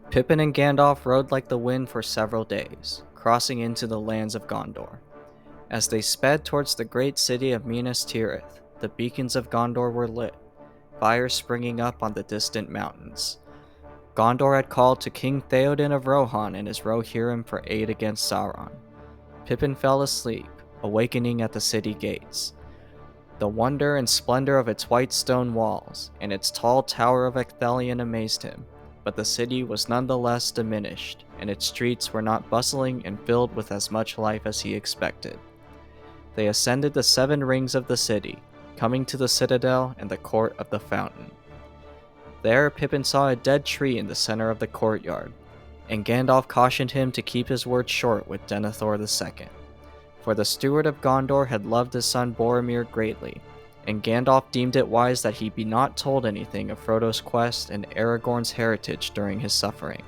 Pippin and Gandalf rode like the wind for several days, crossing into the lands of Gondor. As they sped towards the great city of Minas Tirith, the beacons of Gondor were lit, fires springing up on the distant mountains. Gondor had called to King Theoden of Rohan and his Rohirrim for aid against Sauron. Pippin fell asleep, awakening at the city gates. The wonder and splendor of its white stone walls and its tall tower of Ecthelion amazed him, but the city was nonetheless diminished, and its streets were not bustling and filled with as much life as he expected. They ascended the 7 rings of the city, coming to the citadel and the court of the fountain. There Pippin saw a dead tree in the center of the courtyard, and Gandalf cautioned him to keep his word short with Denethor II. For the steward of Gondor had loved his son Boromir greatly, and Gandalf deemed it wise that he be not told anything of Frodo's quest and Aragorn's heritage during his suffering.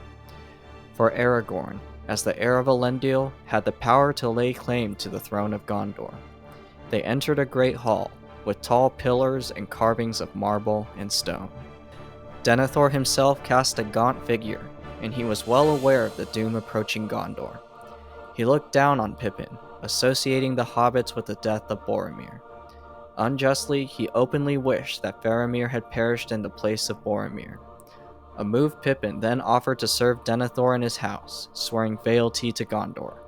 For Aragorn, as the heir of Elendil, had the power to lay claim to the throne of Gondor. They entered a great hall, with tall pillars and carvings of marble and stone. Denethor himself cast a gaunt figure, and he was well aware of the doom approaching Gondor. He looked down on Pippin, associating the hobbits with the death of Boromir. Unjustly, he openly wished that Faramir had perished in the place of Boromir. A moved Pippin then offered to serve Denethor in his house, swearing fealty to Gondor.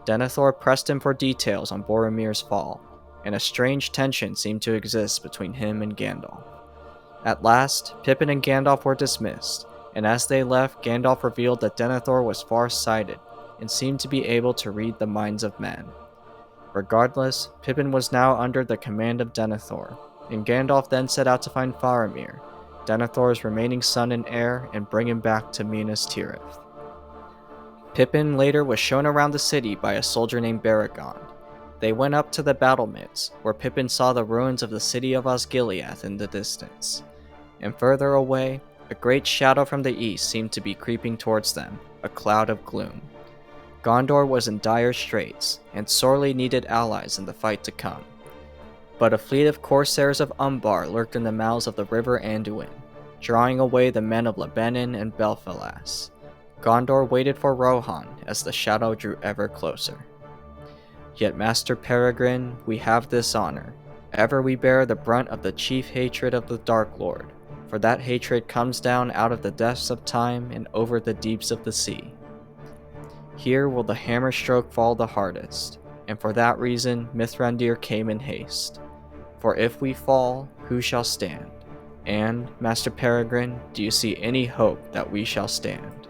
Denethor pressed him for details on Boromir's fall, and a strange tension seemed to exist between him and Gandalf. At last, Pippin and Gandalf were dismissed, and as they left, Gandalf revealed that Denethor was far-sighted and seemed to be able to read the minds of men. Regardless, Pippin was now under the command of Denethor, and Gandalf then set out to find Faramir, Denethor's remaining son and heir, and bring him back to Minas Tirith. Pippin later was shown around the city by a soldier named Baragond. They went up to the battlements, where Pippin saw the ruins of the city of Osgiliath in the distance. And further away, a great shadow from the east seemed to be creeping towards them, a cloud of gloom. Gondor was in dire straits, and sorely needed allies in the fight to come. But a fleet of corsairs of Umbar lurked in the mouths of the river Anduin, drawing away the men of Lebanon and Belfalas. Gondor waited for Rohan as the shadow drew ever closer. Yet, Master Peregrine, we have this honor. Ever we bear the brunt of the chief hatred of the Dark Lord, for that hatred comes down out of the depths of time and over the deeps of the sea. Here will the hammer stroke fall the hardest, and for that reason Mithrandir came in haste. For if we fall, who shall stand? And, Master Peregrine, do you see any hope that we shall stand?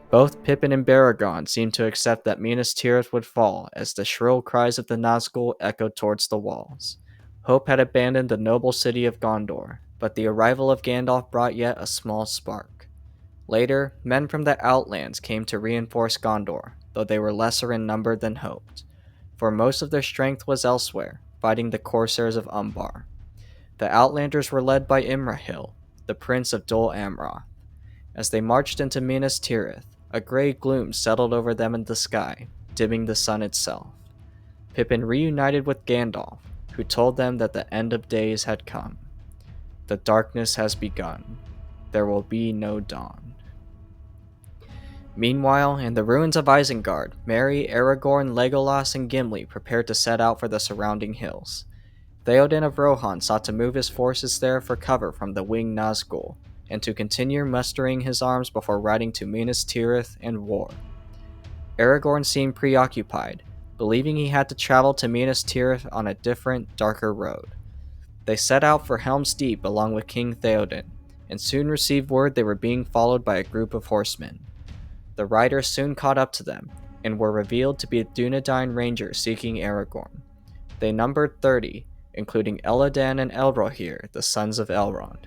Both Pippin and Baragond seemed to accept that Minas Tirith would fall as the shrill cries of the Nazgul echoed towards the walls. Hope had abandoned the noble city of Gondor, but the arrival of Gandalf brought yet a small spark. Later, men from the Outlands came to reinforce Gondor, though they were lesser in number than hoped, for most of their strength was elsewhere, fighting the corsairs of Umbar. The Outlanders were led by Imrahil, the prince of Dol Amroth. As they marched into Minas Tirith, a grey gloom settled over them in the sky, dimming the sun itself. Pippin reunited with Gandalf, who told them that the end of days had come. The darkness has begun. There will be no dawn. Meanwhile, in the ruins of Isengard, Merry, Aragorn, Legolas, and Gimli prepared to set out for the surrounding hills. Theoden of Rohan sought to move his forces there for cover from the winged Nazgul, and to continue mustering his arms before riding to Minas Tirith and war. Aragorn seemed preoccupied, believing he had to travel to Minas Tirith on a different, darker road. They set out for Helm's Deep along with King Theoden, and soon received word they were being followed by a group of horsemen. The riders soon caught up to them, and were revealed to be Dunedain rangers seeking Aragorn. They numbered 30, including Elladan and Elrohir, the sons of Elrond.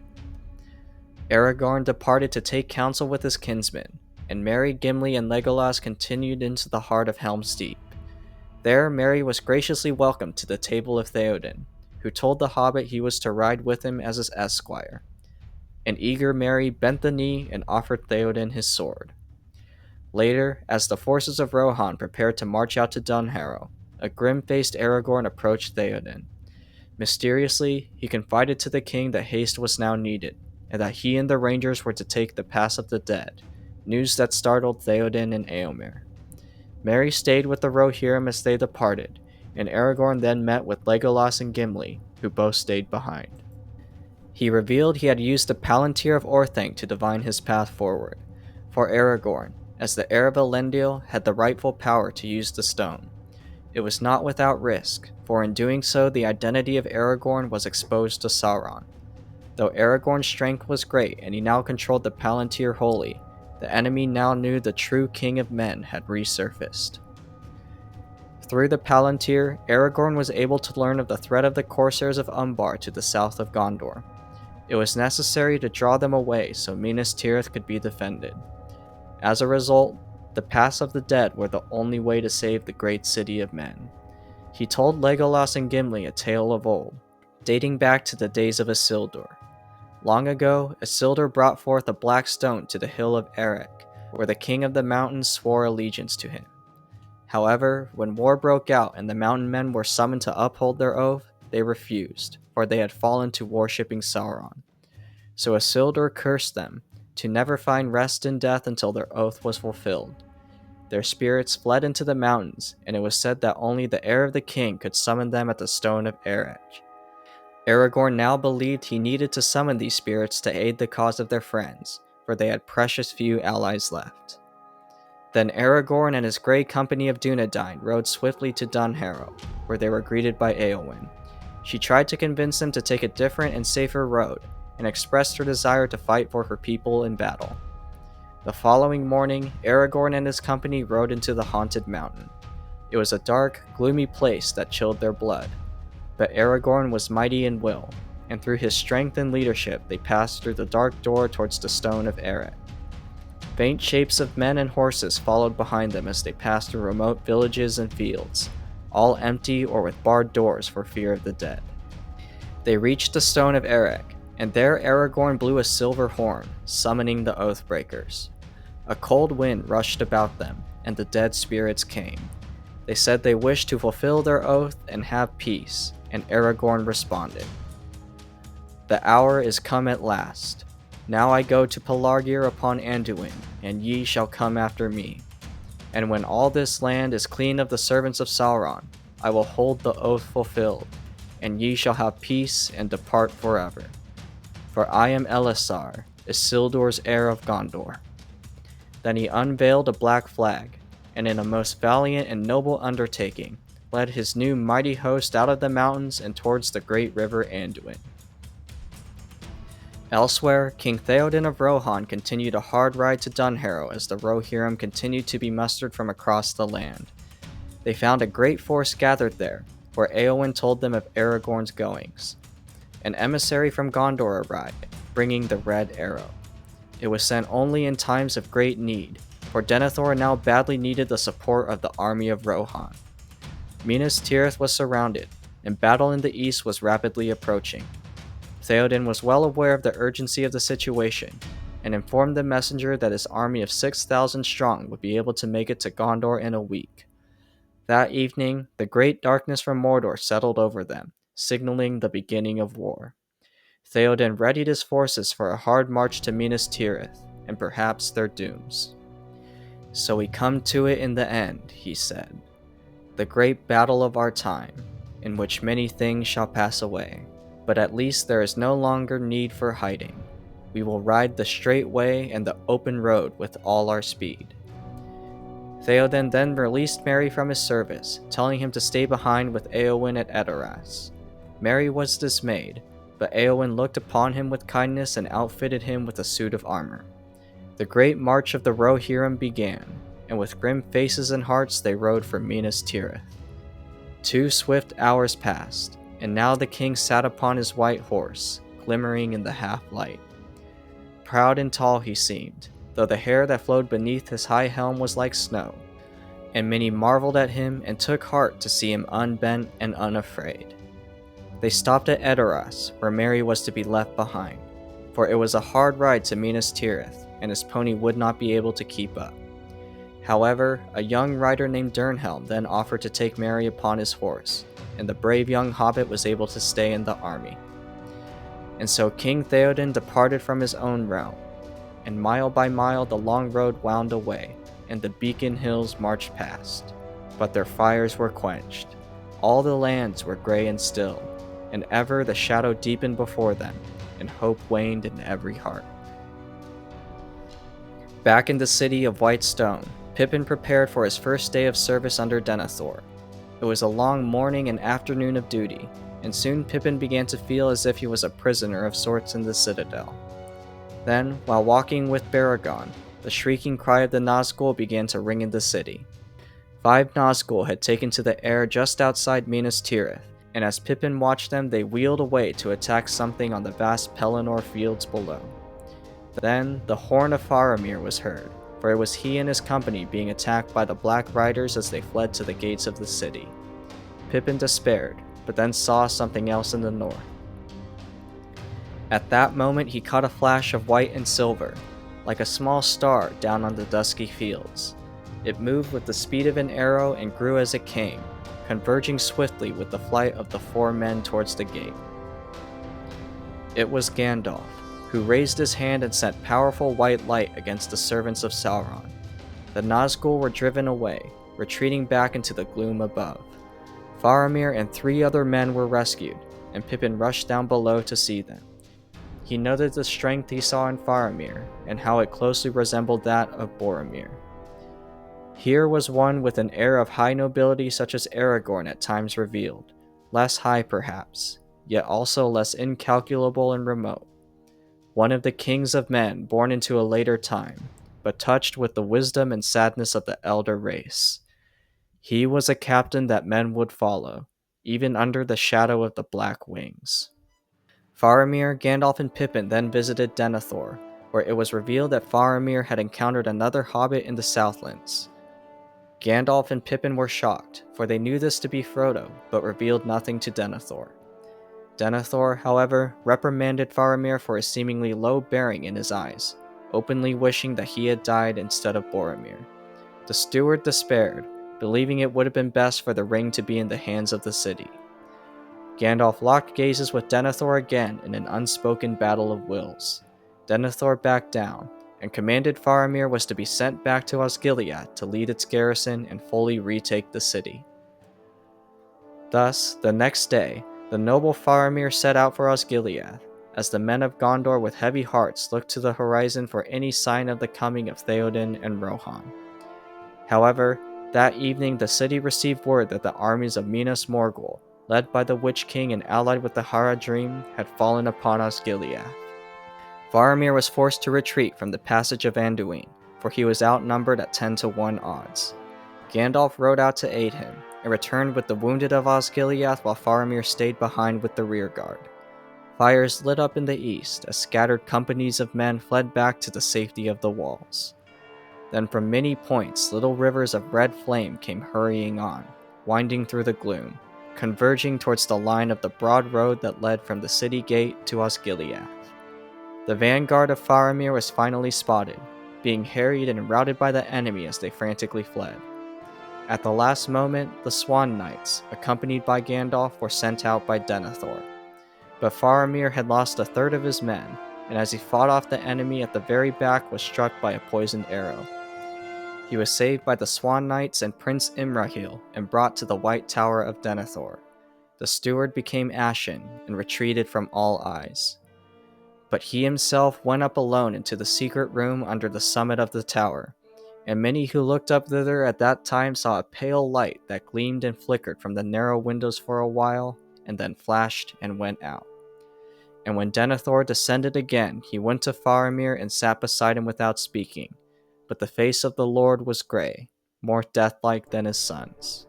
Aragorn departed to take counsel with his kinsmen, and Merry, Gimli, and Legolas continued into the heart of Helm's Deep. There, Merry was graciously welcomed to the table of Theoden, who told the hobbit he was to ride with him as his esquire. An eager Merry bent the knee and offered Theoden his sword. Later, as the forces of Rohan prepared to march out to Dunharrow, a grim-faced Aragorn approached Theoden. Mysteriously, he confided to the king that haste was now needed, and that he and the Rangers were to take the Pass of the Dead, news that startled Theoden and Éomer. Merry stayed with the Rohirrim as they departed, and Aragorn then met with Legolas and Gimli, who both stayed behind. He revealed he had used the Palantir of Orthanc to divine his path forward, for Aragorn, as the heir of Elendil, had the rightful power to use the stone. It was not without risk, for in doing so the identity of Aragorn was exposed to Sauron. Though Aragorn's strength was great and he now controlled the Palantir wholly, the enemy now knew the true King of Men had resurfaced. Through the Palantir, Aragorn was able to learn of the threat of the Corsairs of Umbar to the south of Gondor. It was necessary to draw them away so Minas Tirith could be defended. As a result, the Pass of the Dead were the only way to save the great city of men. He told Legolas and Gimli a tale of old, dating back to the days of Isildur. Long ago, Isildur brought forth a black stone to the hill of Erech, where the king of the mountains swore allegiance to him. However, when war broke out and the mountain men were summoned to uphold their oath, they refused, for they had fallen to worshipping Sauron. So Isildur cursed them, to never find rest in death until their oath was fulfilled. Their spirits fled into the mountains, and it was said that only the heir of the king could summon them at the Stone of Erech. Aragorn now believed he needed to summon these spirits to aid the cause of their friends, for they had precious few allies left. Then Aragorn and his grey company of Dunedain rode swiftly to Dunharrow, where they were greeted by Éowyn. She tried to convince them to take a different and safer road, and expressed her desire to fight for her people in battle. The following morning, Aragorn and his company rode into the Haunted Mountain. It was a dark, gloomy place that chilled their blood. But Aragorn was mighty in will, and through his strength and leadership they passed through the dark door towards the Stone of Erech. Faint shapes of men and horses followed behind them as they passed through remote villages and fields, all empty or with barred doors for fear of the dead. They reached the Stone of Erech, and there Aragorn blew a silver horn, summoning the Oathbreakers. A cold wind rushed about them, and the dead spirits came. They said they wished to fulfill their oath and have peace, and Aragorn responded, "The hour is come at last. Now I go to Pelargir upon Anduin, and ye shall come after me. And when all this land is clean of the servants of Sauron, I will hold the oath fulfilled, and ye shall have peace and depart forever. For I am Elisar, Isildur's heir of Gondor." Then he unveiled a black flag, and in a most valiant and noble undertaking, led his new mighty host out of the mountains and towards the great river Anduin. Elsewhere, King Theoden of Rohan continued a hard ride to Dunharrow as the Rohirrim continued to be mustered from across the land. They found a great force gathered there, where Éowyn told them of Aragorn's goings. An emissary from Gondor arrived, bringing the Red Arrow. It was sent only in times of great need, for Denethor now badly needed the support of the army of Rohan. Minas Tirith was surrounded, and battle in the east was rapidly approaching. Theoden was well aware of the urgency of the situation, and informed the messenger that his army of 6,000 strong would be able to make it to Gondor in a week. That evening, the great darkness from Mordor settled over them, signaling the beginning of war. Theoden readied his forces for a hard march to Minas Tirith, and perhaps their dooms. "So we come to it in the end," he said. "The great battle of our time, in which many things shall pass away. But at least there is no longer need for hiding. We will ride the straight way and the open road with all our speed." Theoden then released Merry from his service, telling him to stay behind with Éowyn at Edoras. Merry was dismayed, but Éowyn looked upon him with kindness and outfitted him with a suit of armor. The great march of the Rohirrim began, and with grim faces and hearts they rode for Minas Tirith. 2 swift hours passed, and now the king sat upon his white horse, glimmering in the half-light. Proud and tall he seemed, though the hair that flowed beneath his high helm was like snow, and many marveled at him and took heart to see him unbent and unafraid. They stopped at Edoras, where Merry was to be left behind, for it was a hard ride to Minas Tirith, and his pony would not be able to keep up. However, a young rider named Dernhelm then offered to take Merry upon his horse, and the brave young hobbit was able to stay in the army. And so King Theoden departed from his own realm, and mile by mile the long road wound away, and the beacon hills marched past. But their fires were quenched. All the lands were grey and still, and ever the shadow deepened before them, and hope waned in every heart. Back in the city of White Stone, Pippin prepared for his first day of service under Denethor. It was a long morning and afternoon of duty, and soon Pippin began to feel as if he was a prisoner of sorts in the citadel. Then, while walking with Baragon, the shrieking cry of the Nazgul began to ring in the city. 5 Nazgul had taken to the air just outside Minas Tirith, and as Pippin watched them, they wheeled away to attack something on the vast Pelennor fields below. Then, the horn of Faramir was heard, for it was he and his company being attacked by the Black Riders as they fled to the gates of the city. Pippin despaired, but then saw something else in the north. At that moment he caught a flash of white and silver, like a small star down on the dusky fields. It moved with the speed of an arrow and grew as it came, converging swiftly with the flight of the 4 men towards the gate. It was Gandalf, who raised his hand and sent powerful white light against the servants of Sauron. The Nazgul were driven away, retreating back into the gloom above. Faramir and 3 other men were rescued, and Pippin rushed down below to see them. He noted the strength he saw in Faramir, and how it closely resembled that of Boromir. Here was one with an air of high nobility such as Aragorn at times revealed, less high perhaps, yet also less incalculable and remote. One of the kings of men born into a later time, but touched with the wisdom and sadness of the elder race. He was a captain that men would follow, even under the shadow of the Black Wings. Faramir, Gandalf, and Pippin then visited Denethor, where it was revealed that Faramir had encountered another hobbit in the Southlands. Gandalf and Pippin were shocked, for they knew this to be Frodo, but revealed nothing to Denethor. Denethor, however, reprimanded Faramir for his seemingly low bearing in his eyes, openly wishing that he had died instead of Boromir. The steward despaired, believing it would have been best for the ring to be in the hands of the city. Gandalf locked gazes with Denethor again in an unspoken battle of wills. Denethor backed down, and commanded Faramir was to be sent back to Osgiliath to lead its garrison and fully retake the city. Thus, the next day, the noble Faramir set out for Osgiliath, as the men of Gondor with heavy hearts looked to the horizon for any sign of the coming of Theoden and Rohan. However, that evening the city received word that the armies of Minas Morgul, led by the Witch King and allied with the Haradrim, had fallen upon Osgiliath. Faramir was forced to retreat from the passage of Anduin, for he was outnumbered at 10-1 odds. Gandalf rode out to aid him, and returned with the wounded of Osgiliath while Faramir stayed behind with the rearguard. Fires lit up in the east as scattered companies of men fled back to the safety of the walls. Then from many points little rivers of red flame came hurrying on, winding through the gloom, converging towards the line of the broad road that led from the city gate to Osgiliath. The vanguard of Faramir was finally spotted, being harried and routed by the enemy as they frantically fled. At the last moment, the Swan Knights, accompanied by Gandalf, were sent out by Denethor. But Faramir had lost a third of his men, and as he fought off the enemy at the very back was struck by a poisoned arrow. He was saved by the Swan Knights and Prince Imrahil and brought to the White Tower of Denethor. The steward became ashen and retreated from all eyes. But he himself went up alone into the secret room under the summit of the tower, and many who looked up thither at that time saw a pale light that gleamed and flickered from the narrow windows for a while, and then flashed and went out. And when Denethor descended again, he went to Faramir and sat beside him without speaking, but the face of the Lord was grey, more deathlike than his son's.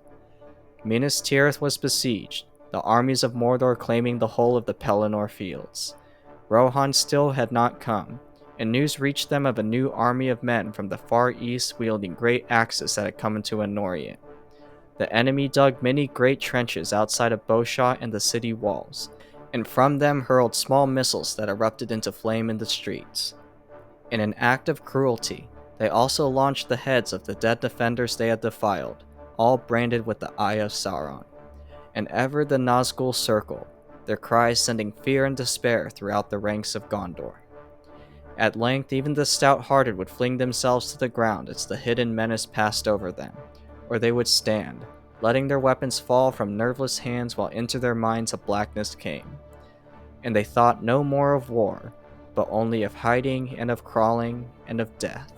Minas Tirith was besieged, the armies of Mordor claiming the whole of the Pelennor fields. Rohan still had not come, and news reached them of a new army of men from the far east wielding great axes that had come into Annorient. The enemy dug many great trenches outside of bowshot and the city walls, and from them hurled small missiles that erupted into flame in the streets. In an act of cruelty, They also launched the heads of the dead defenders they had defiled, all branded with the Eye of Sauron. And ever the Nazgul circled, their cries sending fear and despair throughout the ranks of Gondor. At length, even the stout-hearted would fling themselves to the ground as the hidden menace passed over them, or they would stand, letting their weapons fall from nerveless hands while into their minds a blackness came. And they thought no more of war, but only of hiding and of crawling and of death.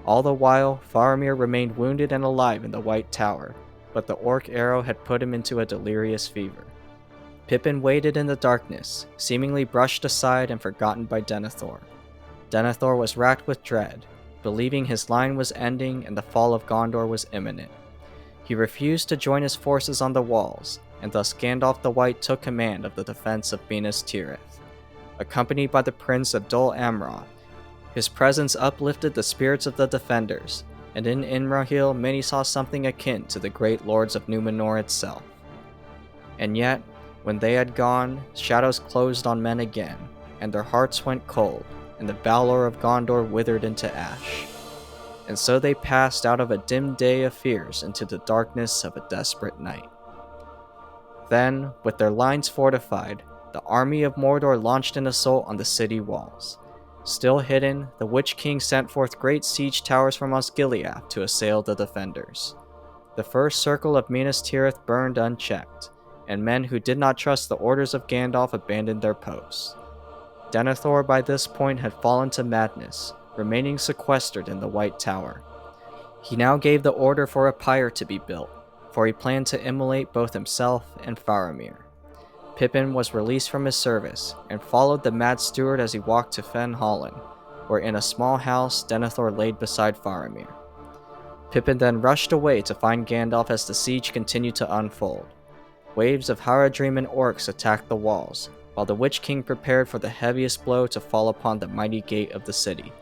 All the while, Faramir remained wounded and alive in the White Tower, but the orc arrow had put him into a delirious fever. Pippin waited in the darkness, seemingly brushed aside and forgotten by Denethor. Denethor was racked with dread, believing his line was ending and the fall of Gondor was imminent. He refused to join his forces on the walls, and thus Gandalf the White took command of the defense of Minas Tirith. Accompanied by the Prince of Dol Amroth, his presence uplifted the spirits of the defenders, and in Imrahil many saw something akin to the great lords of Numenor itself. And yet, when they had gone, shadows closed on men again, and their hearts went cold, and the Valar of Gondor withered into ash. And so they passed out of a dim day of fears into the darkness of a desperate night. Then, with their lines fortified, the army of Mordor launched an assault on the city walls. Still hidden, the Witch King sent forth great siege towers from Osgiliath to assail the defenders. The first circle of Minas Tirith burned unchecked, and men who did not trust the orders of Gandalf abandoned their posts. Denethor by this point had fallen to madness, remaining sequestered in the White Tower. He now gave the order for a pyre to be built, for he planned to immolate both himself and Faramir. Pippin was released from his service, and followed the Mad Steward as he walked to Fen Hallen, where in a small house Denethor laid beside Faramir. Pippin then rushed away to find Gandalf as the siege continued to unfold. Waves of Haradrim orcs attacked the walls, while the Witch King prepared for the heaviest blow to fall upon the mighty gate of the city.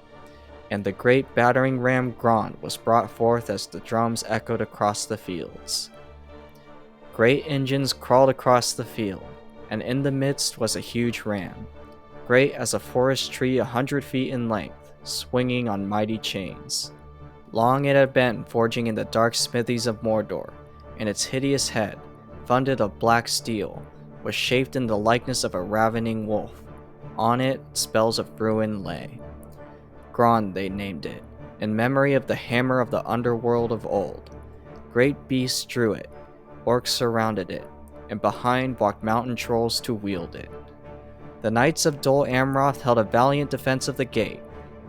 And the great battering ram Grond was brought forth as the drums echoed across the fields. Great engines crawled across the field, and in the midst was a huge ram, great as a forest tree 100 feet in length, swinging on mighty chains. Long it had been forging in the dark smithies of Mordor, and its hideous head, funded of black steel, was shaped in the likeness of a ravening wolf. On it, spells of ruin lay. Grond they named it, in memory of the hammer of the underworld of old. Great beasts drew it, orcs surrounded it, and behind walked mountain trolls to wield it. The knights of Dol Amroth held a valiant defense of the gate,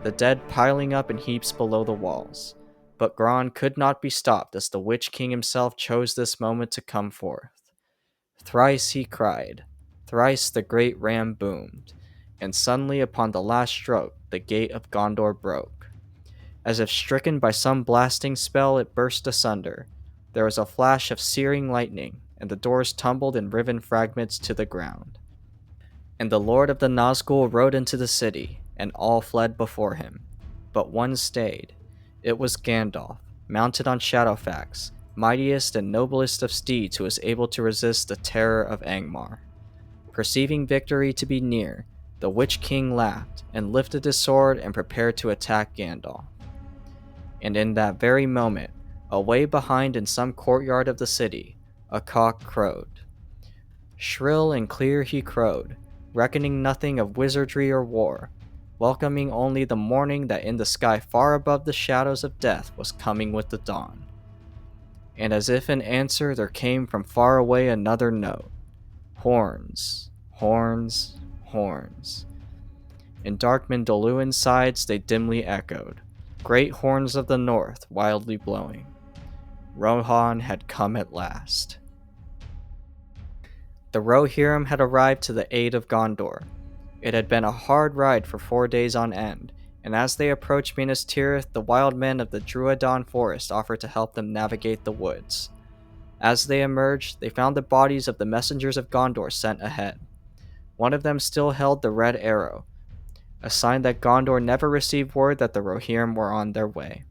the dead piling up in heaps below the walls. But Grond could not be stopped as the Witch King himself chose this moment to come forth. Thrice he cried, thrice the great ram boomed, and suddenly upon the last stroke the gate of Gondor broke. As if stricken by some blasting spell, it burst asunder. There was a flash of searing lightning, and the doors tumbled in riven fragments to the ground. And the Lord of the Nazgul rode into the city, and all fled before him. But one stayed. It was Gandalf, mounted on Shadowfax, mightiest and noblest of steeds, who was able to resist the terror of Angmar. Perceiving victory to be near, the Witch King laughed, and lifted his sword and prepared to attack Gandalf. And in that very moment, away behind in some courtyard of the city, a cock crowed. Shrill and clear he crowed, reckoning nothing of wizardry or war, welcoming only the morning that in the sky far above the shadows of death was coming with the dawn. And as if in answer there came from far away another note. Horns, horns, horns. In dark Mindoluin's sides they dimly echoed, great horns of the north wildly blowing. Rohan had come at last. The Rohirrim had arrived to the aid of Gondor. It had been a hard ride for 4 days on end, and as they approached Minas Tirith, the wild men of the Druadan forest offered to help them navigate the woods. As they emerged, they found the bodies of the messengers of Gondor sent ahead. One of them still held the red arrow, a sign that Gondor never received word that the Rohirrim were on their way.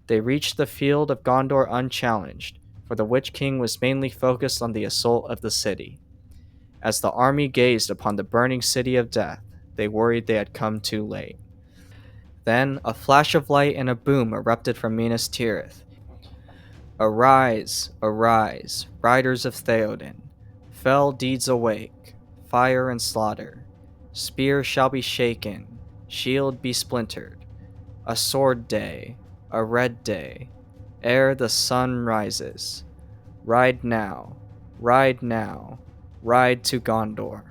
They reached the field of Gondor unchallenged, for the Witch King was mainly focused on the assault of the city. As the army gazed upon the burning city of death, they worried they had come too late. Then a flash of light and a boom erupted from Minas Tirith. Arise, arise, riders of Theoden. Fell deeds awake, fire and slaughter. Spear shall be shaken, shield be splintered. A sword day, a red day, ere the sun rises. Ride now, ride now, ride to Gondor.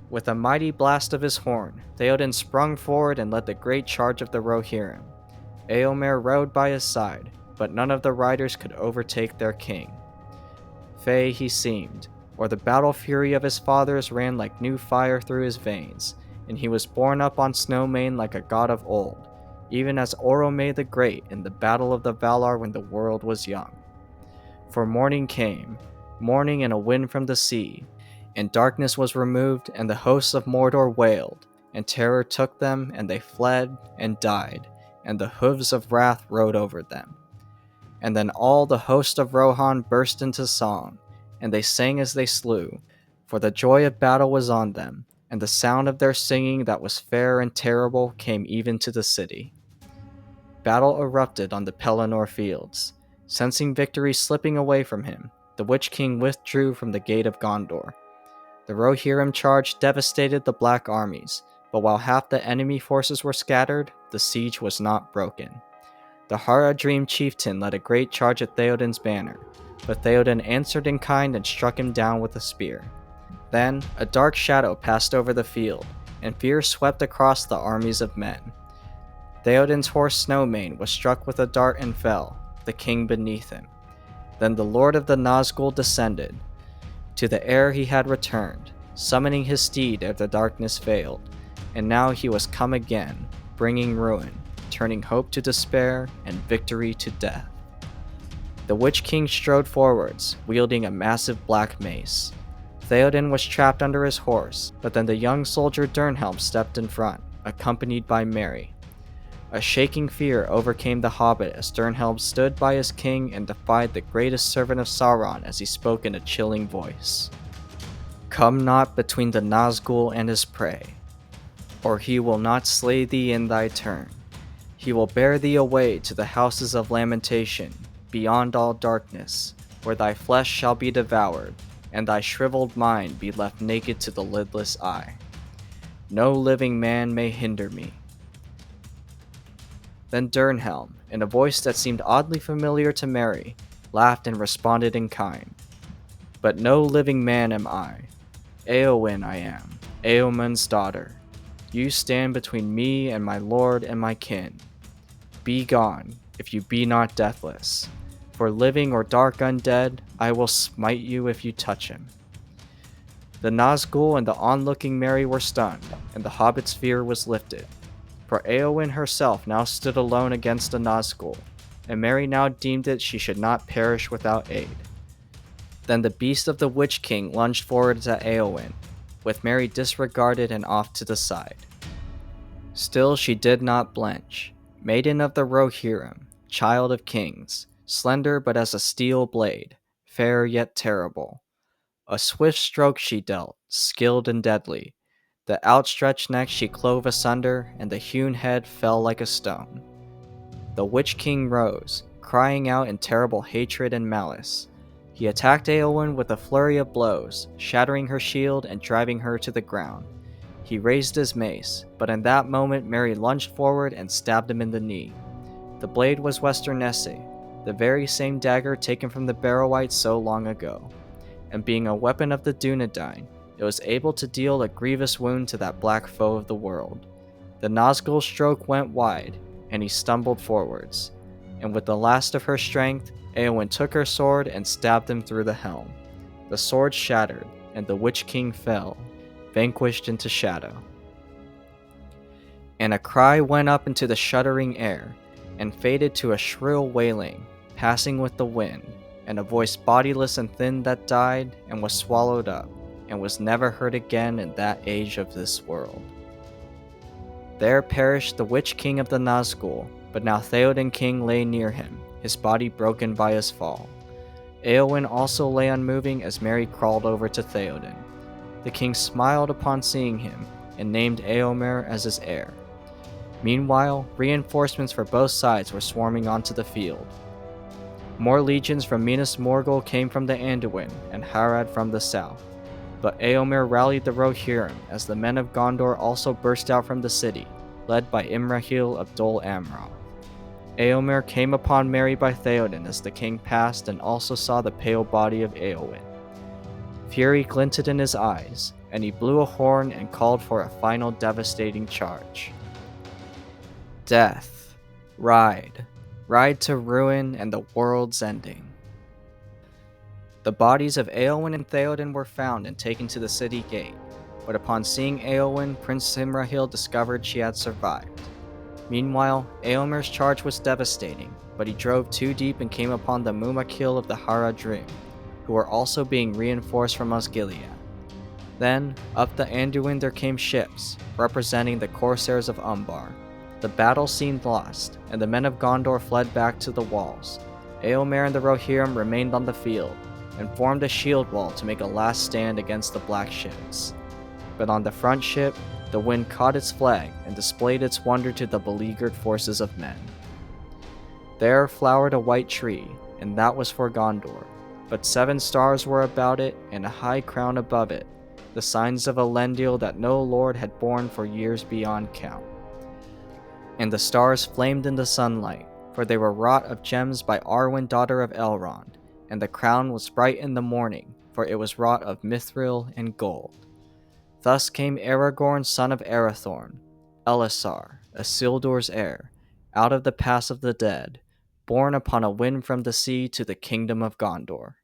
With a mighty blast of his horn, Theoden sprung forward and led the great charge of the Rohirrim. Eomer rode by his side, but none of the riders could overtake their king. Fey he seemed, or the battle fury of his fathers ran like new fire through his veins, and he was borne up on Snowmane like a god of old, even as Oromé the Great in the battle of the Valar when the world was young. For morning came, morning and a wind from the sea, and darkness was removed, and the hosts of Mordor wailed, and terror took them, and they fled and died, and the hooves of wrath rode over them. And then all the host of Rohan burst into song, and they sang as they slew, for the joy of battle was on them, and the sound of their singing that was fair and terrible came even to the city. Battle erupted on the Pelennor fields. Sensing victory slipping away from him, the Witch King withdrew from the gate of Gondor. The Rohirrim charge devastated the Black armies, but while half the enemy forces were scattered, the siege was not broken. The Haradrim chieftain led a great charge at Theoden's banner, but Theoden answered in kind and struck him down with a spear. Then, a dark shadow passed over the field, and fear swept across the armies of men. Theoden's horse Snowmane was struck with a dart and fell, the king beneath him. Then the lord of the Nazgul descended. To the air he had returned, summoning his steed ere the darkness failed, and now he was come again, bringing ruin, turning hope to despair and victory to death. The Witch King strode forwards, wielding a massive black mace. Theoden was trapped under his horse, but then the young soldier Dernhelm stepped in front, accompanied by Merry. A shaking fear overcame the hobbit as Dernhelm stood by his king and defied the greatest servant of Sauron as he spoke in a chilling voice. Come not between the Nazgul and his prey, or he will not slay thee in thy turn. He will bear thee away to the houses of lamentation, beyond all darkness, where thy flesh shall be devoured, and thy shriveled mind be left naked to the lidless eye. No living man may hinder me. Then Dernhelm, in a voice that seemed oddly familiar to Merry, laughed and responded in kind. But no living man am I. Éowyn I am, Éomen's daughter. You stand between me and my lord and my kin. Be gone, if you be not deathless. For living or dark undead, I will smite you if you touch him. The Nazgul and the onlooking Merry were stunned, and the hobbit's fear was lifted. For Éowyn herself now stood alone against a Nazgul, and Merry now deemed it she should not perish without aid. Then the beast of the Witch King lunged forwards at Éowyn, with Merry disregarded and off to the side. Still she did not blench. Maiden of the Rohirrim, child of kings, slender but as a steel blade, fair yet terrible. A swift stroke she dealt, skilled and deadly. The outstretched neck she clove asunder, and the hewn head fell like a stone. The Witch King rose, crying out in terrible hatred and malice. He attacked Éowyn with a flurry of blows, shattering her shield and driving her to the ground. He raised his mace, but in that moment Merry lunged forward and stabbed him in the knee. The blade was Westernesse, the very same dagger taken from the Barrow-wights so long ago, and being a weapon of the Dunedain, it was able to deal a grievous wound to that black foe of the world. The Nazgul stroke went wide, and he stumbled forwards, and with the last of her strength, Éowyn took her sword and stabbed him through the helm. The sword shattered, and the Witch King fell, vanquished into shadow. And a cry went up into the shuddering air, and faded to a shrill wailing, passing with the wind, and a voice bodiless and thin that died and was swallowed up, and was never heard again in that age of this world. There perished the Witch King of the Nazgul, but now Theoden King lay near him, his body broken by his fall. Éowyn also lay unmoving as Merry crawled over to Theoden. The king smiled upon seeing him, and named Éomer as his heir. Meanwhile, reinforcements for both sides were swarming onto the field. More legions from Minas Morgul came from the Anduin and Harad from the south, but Eomer rallied the Rohirrim as the men of Gondor also burst out from the city, led by Imrahil of Dol Amroth. Eomer came upon Merry by Theoden as the king passed and also saw the pale body of Eowyn. Fury glinted in his eyes, and he blew a horn and called for a final devastating charge. Death. Ride. Ride to ruin and the world's ending. The bodies of Eowyn and Theoden were found and taken to the city gate, but upon seeing Eowyn, Prince Imrahil discovered she had survived. Meanwhile, Eomer's charge was devastating, but he drove too deep and came upon the Mumakil of the Haradrim, who were also being reinforced from Osgiliath. Then, up the Anduin there came ships, representing the Corsairs of Umbar. The battle seemed lost, and the men of Gondor fled back to the walls. Eomer and the Rohirrim remained on the field, and formed a shield wall to make a last stand against the black ships. But on the front ship, the wind caught its flag and displayed its wonder to the beleaguered forces of men. There flowered a white tree, and that was for Gondor, but 7 stars were about it and a high crown above it, the signs of Elendil that no lord had borne for years beyond count. And the stars flamed in the sunlight, for they were wrought of gems by Arwen daughter of Elrond, and the crown was bright in the morning, for it was wrought of mithril and gold. Thus came Aragorn son of Arathorn, Elisar, Isildur's heir, out of the pass of the dead, borne upon a wind from the sea to the kingdom of Gondor.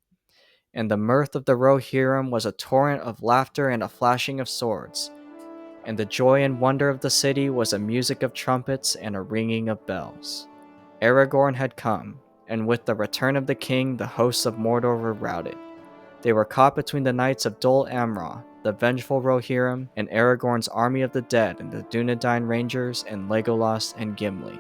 And the mirth of the Rohirrim was a torrent of laughter and a flashing of swords, and the joy and wonder of the city was a music of trumpets and a ringing of bells. Aragorn had come, and with the return of the king the hosts of Mordor were routed. They were caught between the knights of Dol Amroth, the vengeful Rohirrim, and Aragorn's army of the dead and the Dunedain Rangers and Legolas and Gimli.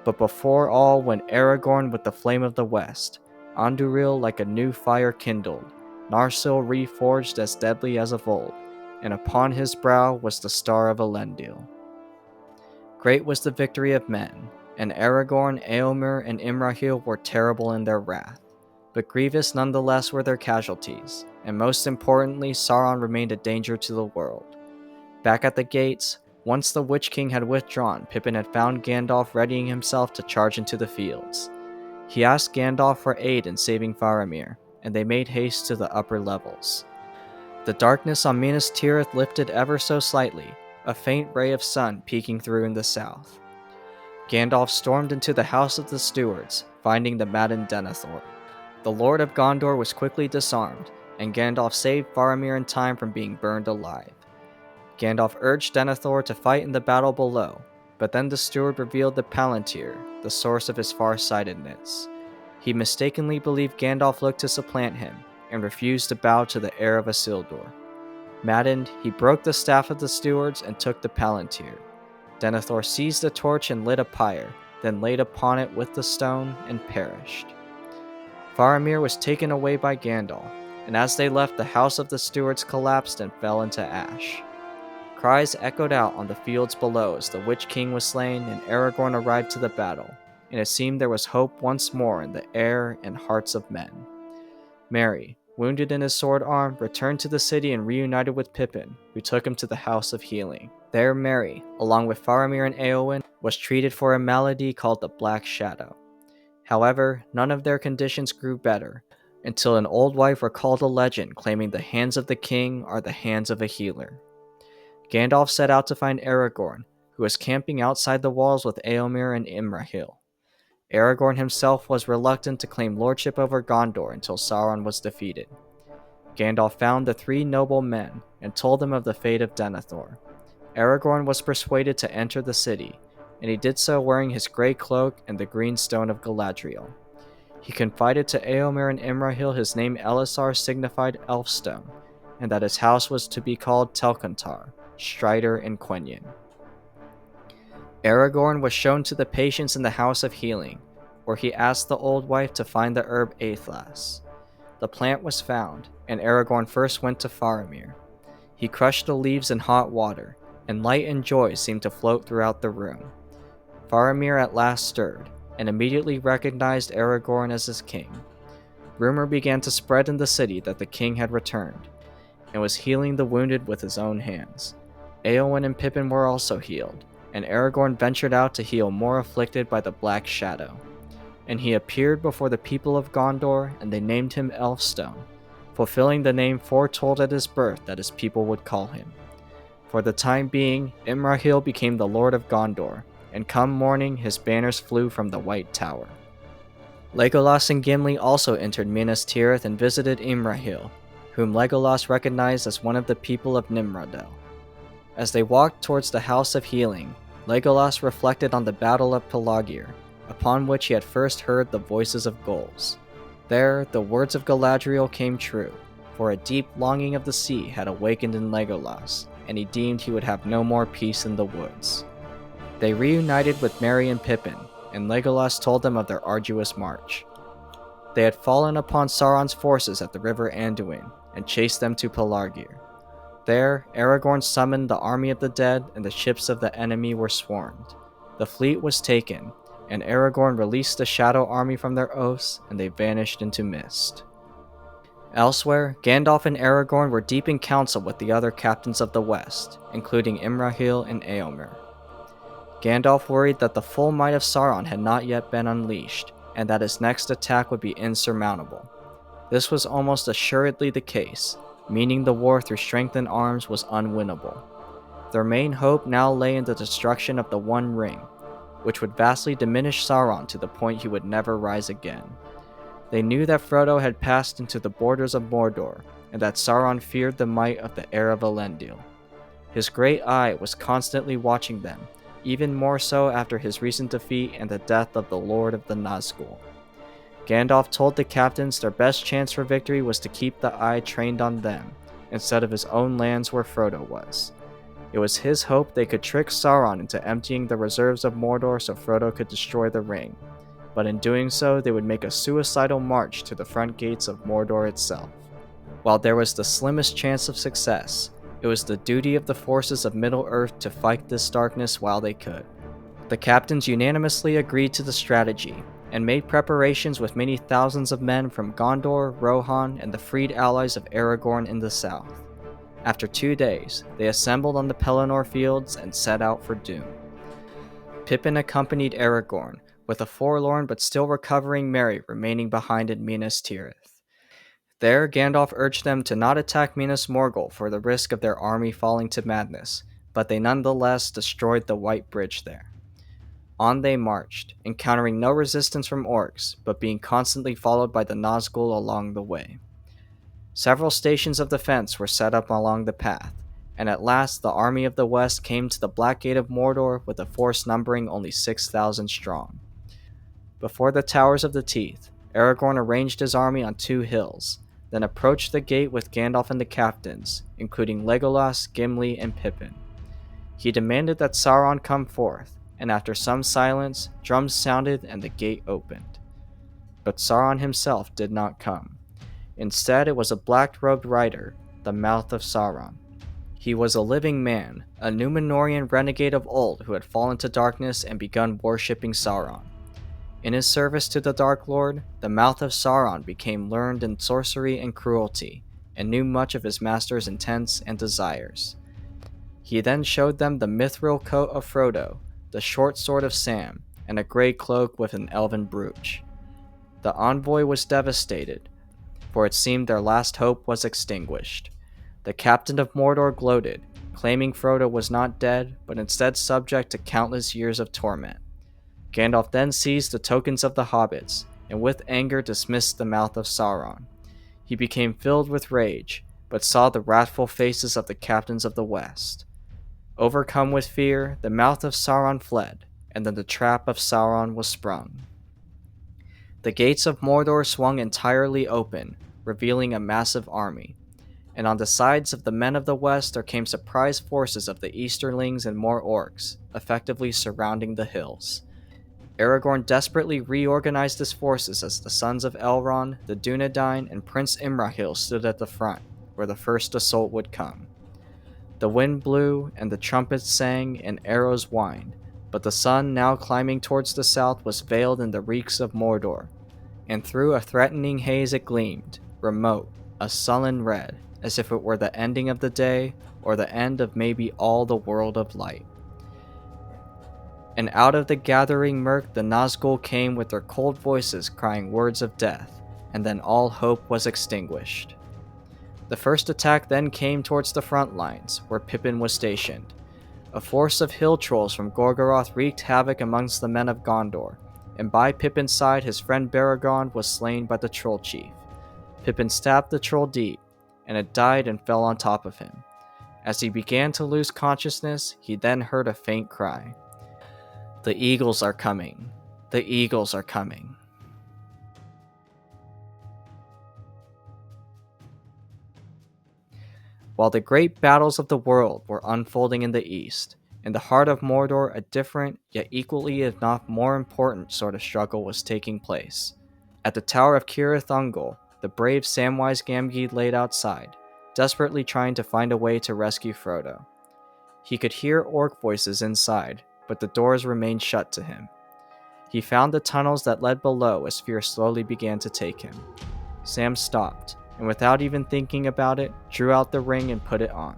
But before all went Aragorn with the flame of the west, Anduril like a new fire kindled, Narsil reforged as deadly as of old, and upon his brow was the star of Elendil. Great was the victory of men, and Aragorn, Eomer, and Imrahil were terrible in their wrath, but grievous nonetheless were their casualties, and most importantly Sauron remained a danger to the world. Back at the gates, once the Witch King had withdrawn, Pippin had found Gandalf readying himself to charge into the fields. He asked Gandalf for aid in saving Faramir, and they made haste to the upper levels. The darkness on Minas Tirith lifted ever so slightly, a faint ray of sun peeking through in the south. Gandalf stormed into the House of the Stewards, finding the maddened Denethor. The Lord of Gondor was quickly disarmed, and Gandalf saved Faramir in time from being burned alive. Gandalf urged Denethor to fight in the battle below, but then the steward revealed the Palantir, the source of his far-sightedness. He mistakenly believed Gandalf looked to supplant him, and refused to bow to the heir of Isildur. Maddened, he broke the staff of the stewards and took the Palantir. Denethor seized a torch and lit a pyre, then laid upon it with the stone and perished. Faramir was taken away by Gandalf, and as they left, the house of the stewards collapsed and fell into ash. Cries echoed out on the fields below as the Witch King was slain and Aragorn arrived to the battle, and it seemed there was hope once more in the air and hearts of men. Merry, wounded in his sword arm, returned to the city and reunited with Pippin, who took him to the House of Healing. There Merry, along with Faramir and Eowyn, was treated for a malady called the Black Shadow. However, none of their conditions grew better, until an old wife recalled a legend claiming the hands of the king are the hands of a healer. Gandalf set out to find Aragorn, who was camping outside the walls with Eomer and Imrahil. Aragorn himself was reluctant to claim lordship over Gondor until Sauron was defeated. Gandalf found the 3 noble men and told them of the fate of Denethor. Aragorn was persuaded to enter the city, and he did so wearing his grey cloak and the green stone of Galadriel. He confided to Eomer and Imrahil his name Elisar signified Elfstone, and that his house was to be called Telcontar, Strider and Quenya. Aragorn was shown to the patients in the House of Healing, where he asked the old wife to find the herb Athlas. The plant was found, and Aragorn first went to Faramir. He crushed the leaves in hot water, and light and joy seemed to float throughout the room. Faramir at last stirred, and immediately recognized Aragorn as his king. Rumor began to spread in the city that the king had returned, and was healing the wounded with his own hands. Éowyn and Pippin were also healed, and Aragorn ventured out to heal more afflicted by the Black Shadow. And he appeared before the people of Gondor, and they named him Elfstone, fulfilling the name foretold at his birth that his people would call him. For the time being, Imrahil became the Lord of Gondor, and come morning his banners flew from the White Tower. Legolas and Gimli also entered Minas Tirith and visited Imrahil, whom Legolas recognized as one of the people of Nimrodel. As they walked towards the House of Healing, Legolas reflected on the Battle of Pelagir, upon which he had first heard the voices of gulls. There, the words of Galadriel came true, for a deep longing of the sea had awakened in Legolas, and he deemed he would have no more peace in the woods. They reunited with Merry and Pippin, and Legolas told them of their arduous march. They had fallen upon Sauron's forces at the river Anduin, and chased them to Pelargir. There, Aragorn summoned the army of the dead, and the ships of the enemy were swarmed. The fleet was taken, and Aragorn released the Shadow Army from their oaths, and they vanished into mist. Elsewhere, Gandalf and Aragorn were deep in council with the other captains of the West, including Imrahil and Éomer. Gandalf worried that the full might of Sauron had not yet been unleashed, and that his next attack would be insurmountable. This was almost assuredly the case, meaning the war through strength in arms was unwinnable. Their main hope now lay in the destruction of the One Ring, which would vastly diminish Sauron to the point he would never rise again. They knew that Frodo had passed into the borders of Mordor, and that Sauron feared the might of the heir of Elendil. His great eye was constantly watching them, even more so after his recent defeat and the death of the Lord of the Nazgul. Gandalf told the captains their best chance for victory was to keep the eye trained on them, instead of his own lands where Frodo was. It was his hope they could trick Sauron into emptying the reserves of Mordor so Frodo could destroy the ring, but in doing so they would make a suicidal march to the front gates of Mordor itself. While there was the slimmest chance of success, it was the duty of the forces of Middle-earth to fight this darkness while they could. The captains unanimously agreed to the strategy, and made preparations with many thousands of men from Gondor, Rohan, and the freed allies of Aragorn in the south. After 2 days, they assembled on the Pelennor fields and set out for Doom. Pippin accompanied Aragorn, with a forlorn but still recovering Merry remaining behind in Minas Tirith. There, Gandalf urged them to not attack Minas Morgul for the risk of their army falling to madness, but they nonetheless destroyed the White Bridge there. On they marched, encountering no resistance from orcs, but being constantly followed by the Nazgul along the way. Several stations of defense were set up along the path, and at last the army of the West came to the Black Gate of Mordor with a force numbering only 6,000 strong. Before the Towers of the Teeth, Aragorn arranged his army on 2 hills, then approached the gate with Gandalf and the captains, including Legolas, Gimli, and Pippin. He demanded that Sauron come forth, and after some silence, drums sounded and the gate opened. But Sauron himself did not come. Instead, it was a black-robed rider, the Mouth of Sauron. He was a living man, a Númenórean renegade of old who had fallen to darkness and begun worshipping Sauron. In his service to the Dark Lord, the Mouth of Sauron became learned in sorcery and cruelty, and knew much of his master's intents and desires. He then showed them the mithril coat of Frodo, the short sword of Sam, and a grey cloak with an elven brooch. The envoy was devastated, for it seemed their last hope was extinguished. The captain of Mordor gloated, claiming Frodo was not dead, but instead subject to countless years of torment. Gandalf then seized the tokens of the hobbits, and with anger dismissed the Mouth of Sauron. He became filled with rage, but saw the wrathful faces of the captains of the West. Overcome with fear, the Mouth of Sauron fled, and then the trap of Sauron was sprung. The gates of Mordor swung entirely open, revealing a massive army, and on the sides of the men of the West there came surprise forces of the Easterlings and more orcs, effectively surrounding the hills. Aragorn desperately reorganized his forces as the sons of Elrond, the Dúnedain, and Prince Imrahil stood at the front, where the first assault would come. The wind blew, and the trumpets sang, and arrows whined, but the sun, now climbing towards the south, was veiled in the reeks of Mordor, and through a threatening haze it gleamed, remote, a sullen red, as if it were the ending of the day, or the end of maybe all the world of light. And out of the gathering murk the Nazgul came with their cold voices crying words of death, and then all hope was extinguished. The first attack then came towards the front lines, where Pippin was stationed. A force of hill trolls from Gorgoroth wreaked havoc amongst the men of Gondor, and by Pippin's side his friend Baragond was slain by the troll chief. Pippin stabbed the troll deep, and it died and fell on top of him. As he began to lose consciousness, he then heard a faint cry. "The eagles are coming. The eagles are coming." While the great battles of the world were unfolding in the east, in the heart of Mordor a different, yet equally if not more important sort of struggle was taking place. At the Tower of Cirith Ungol, the brave Samwise Gamgee laid outside, desperately trying to find a way to rescue Frodo. He could hear orc voices inside, but the doors remained shut to him. He found the tunnels that led below as fear slowly began to take him. Sam stopped, and without even thinking about it, drew out the ring and put it on.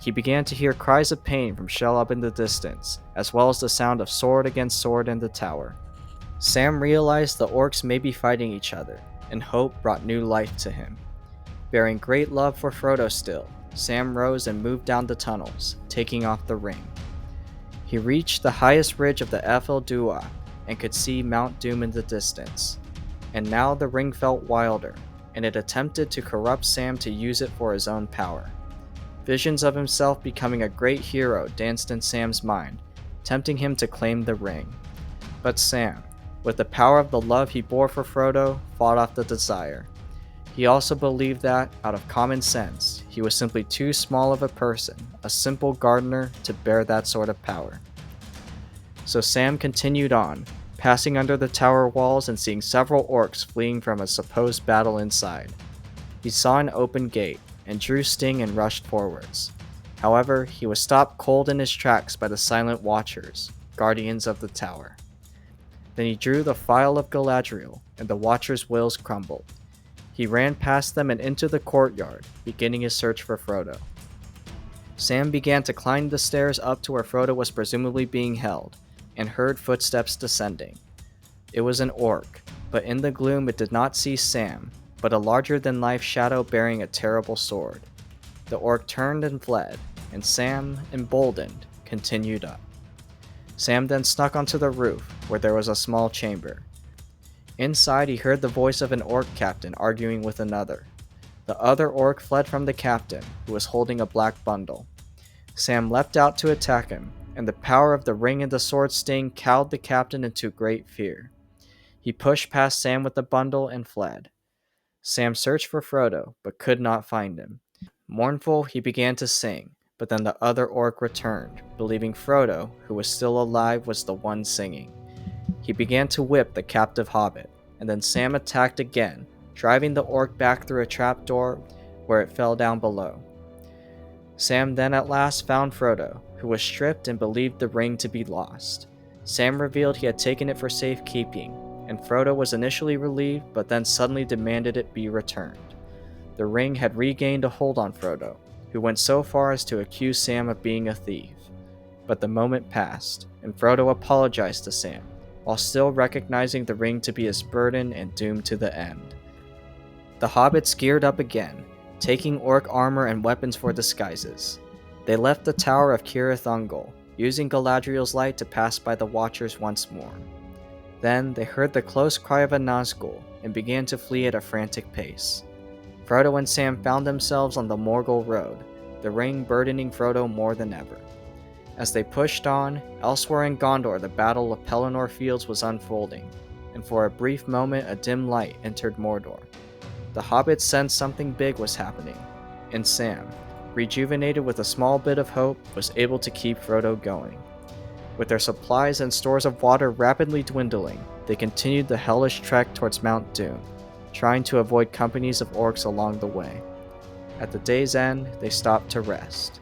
He began to hear cries of pain from Shelob in the distance, as well as the sound of sword against sword in the tower. Sam realized the orcs may be fighting each other, and hope brought new life to him. Bearing great love for Frodo still, Sam rose and moved down the tunnels, taking off the ring. He reached the highest ridge of the Ephel Dua and could see Mount Doom in the distance. And now the ring felt wilder, and it attempted to corrupt Sam to use it for his own power. Visions of himself becoming a great hero danced in Sam's mind, tempting him to claim the ring. But Sam, with the power of the love he bore for Frodo, fought off the desire. He also believed that, out of common sense, he was simply too small of a person, a simple gardener, to bear that sort of power. So Sam continued on, passing under the tower walls and seeing several orcs fleeing from a supposed battle inside. He saw an open gate, and drew Sting and rushed forwards. However, he was stopped cold in his tracks by the silent watchers, guardians of the tower. Then he drew the phial of Galadriel, and the watchers' wills crumbled. He ran past them and into the courtyard, beginning his search for Frodo. Sam began to climb the stairs up to where Frodo was presumably being held, and heard footsteps descending. It was an orc, but in the gloom it did not see Sam, but a larger-than-life shadow bearing a terrible sword. The orc turned and fled, and Sam, emboldened, continued up. Sam then snuck onto the roof, where there was a small chamber. Inside he heard the voice of an orc captain arguing with another. The other orc fled from the captain, who was holding a black bundle. Sam leapt out to attack him, and the power of the ring and the sword sting cowed the captain into great fear. He pushed past Sam with the bundle and fled. Sam searched for Frodo, but could not find him. Mournful, he began to sing, but then the other orc returned, believing Frodo, who was still alive, was the one singing. He began to whip the captive hobbit, and then Sam attacked again, driving the orc back through a trapdoor where it fell down below. Sam then at last found Frodo, who was stripped and believed the ring to be lost. Sam revealed he had taken it for safekeeping, and Frodo was initially relieved but then suddenly demanded it be returned. The ring had regained a hold on Frodo, who went so far as to accuse Sam of being a thief. But the moment passed, and Frodo apologized to Sam, while still recognizing the ring to be his burden and doomed to the end. The hobbits geared up again, taking orc armor and weapons for disguises. They left the Tower of Cirith Ungol, using Galadriel's light to pass by the Watchers once more. Then they heard the close cry of a Nazgul and began to flee at a frantic pace. Frodo and Sam found themselves on the Morgul Road, the ring burdening Frodo more than ever. As they pushed on, elsewhere in Gondor the Battle of Pelennor Fields was unfolding, and for a brief moment a dim light entered Mordor. The hobbits sensed something big was happening, and Sam, rejuvenated with a small bit of hope, was able to keep Frodo going. With their supplies and stores of water rapidly dwindling, they continued the hellish trek towards Mount Doom, trying to avoid companies of orcs along the way. At the day's end, they stopped to rest.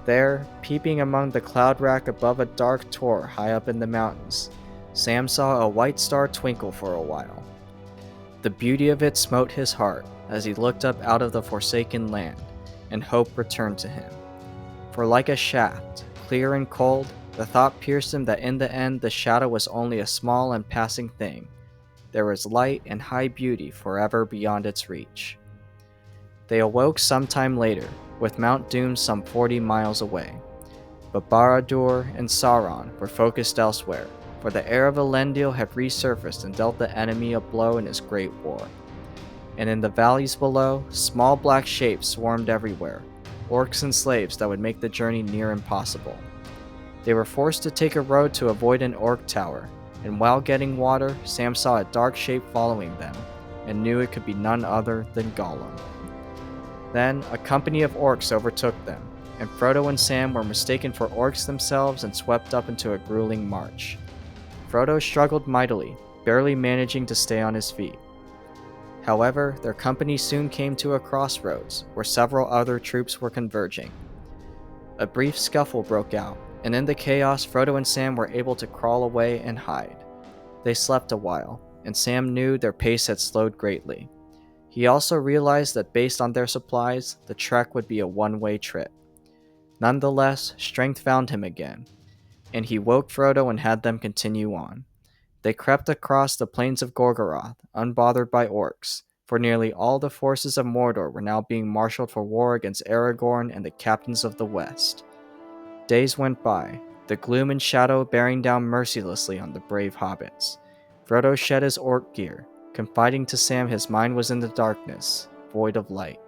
There, peeping among the cloud rack above a dark tor high up in the mountains, Sam saw a white star twinkle for a while. The beauty of it smote his heart as he looked up out of the forsaken land, and hope returned to him. For like a shaft, clear and cold, the thought pierced him that in the end the shadow was only a small and passing thing. There was light and high beauty forever beyond its reach. They awoke some time later, with Mount Doom some 40 miles away. But Barad-dûr and Sauron were focused elsewhere, for the heir of Elendil had resurfaced and dealt the enemy a blow in his great war. And in the valleys below, small black shapes swarmed everywhere, orcs and slaves that would make the journey near impossible. They were forced to take a road to avoid an orc tower, and while getting water, Sam saw a dark shape following them, and knew it could be none other than Gollum. Then, a company of orcs overtook them, and Frodo and Sam were mistaken for orcs themselves and swept up into a grueling march. Frodo struggled mightily, barely managing to stay on his feet. However, their company soon came to a crossroads, where several other troops were converging. A brief scuffle broke out, and in the chaos Frodo and Sam were able to crawl away and hide. They slept a while, and Sam knew their pace had slowed greatly. He also realized that based on their supplies, the trek would be a one-way trip. Nonetheless, strength found him again, and he woke Frodo and had them continue on. They crept across the plains of Gorgoroth, unbothered by orcs, for nearly all the forces of Mordor were now being marshaled for war against Aragorn and the captains of the West. Days went by, the gloom and shadow bearing down mercilessly on the brave hobbits. Frodo shed his orc gear, confiding to Sam his mind was in the darkness, void of light.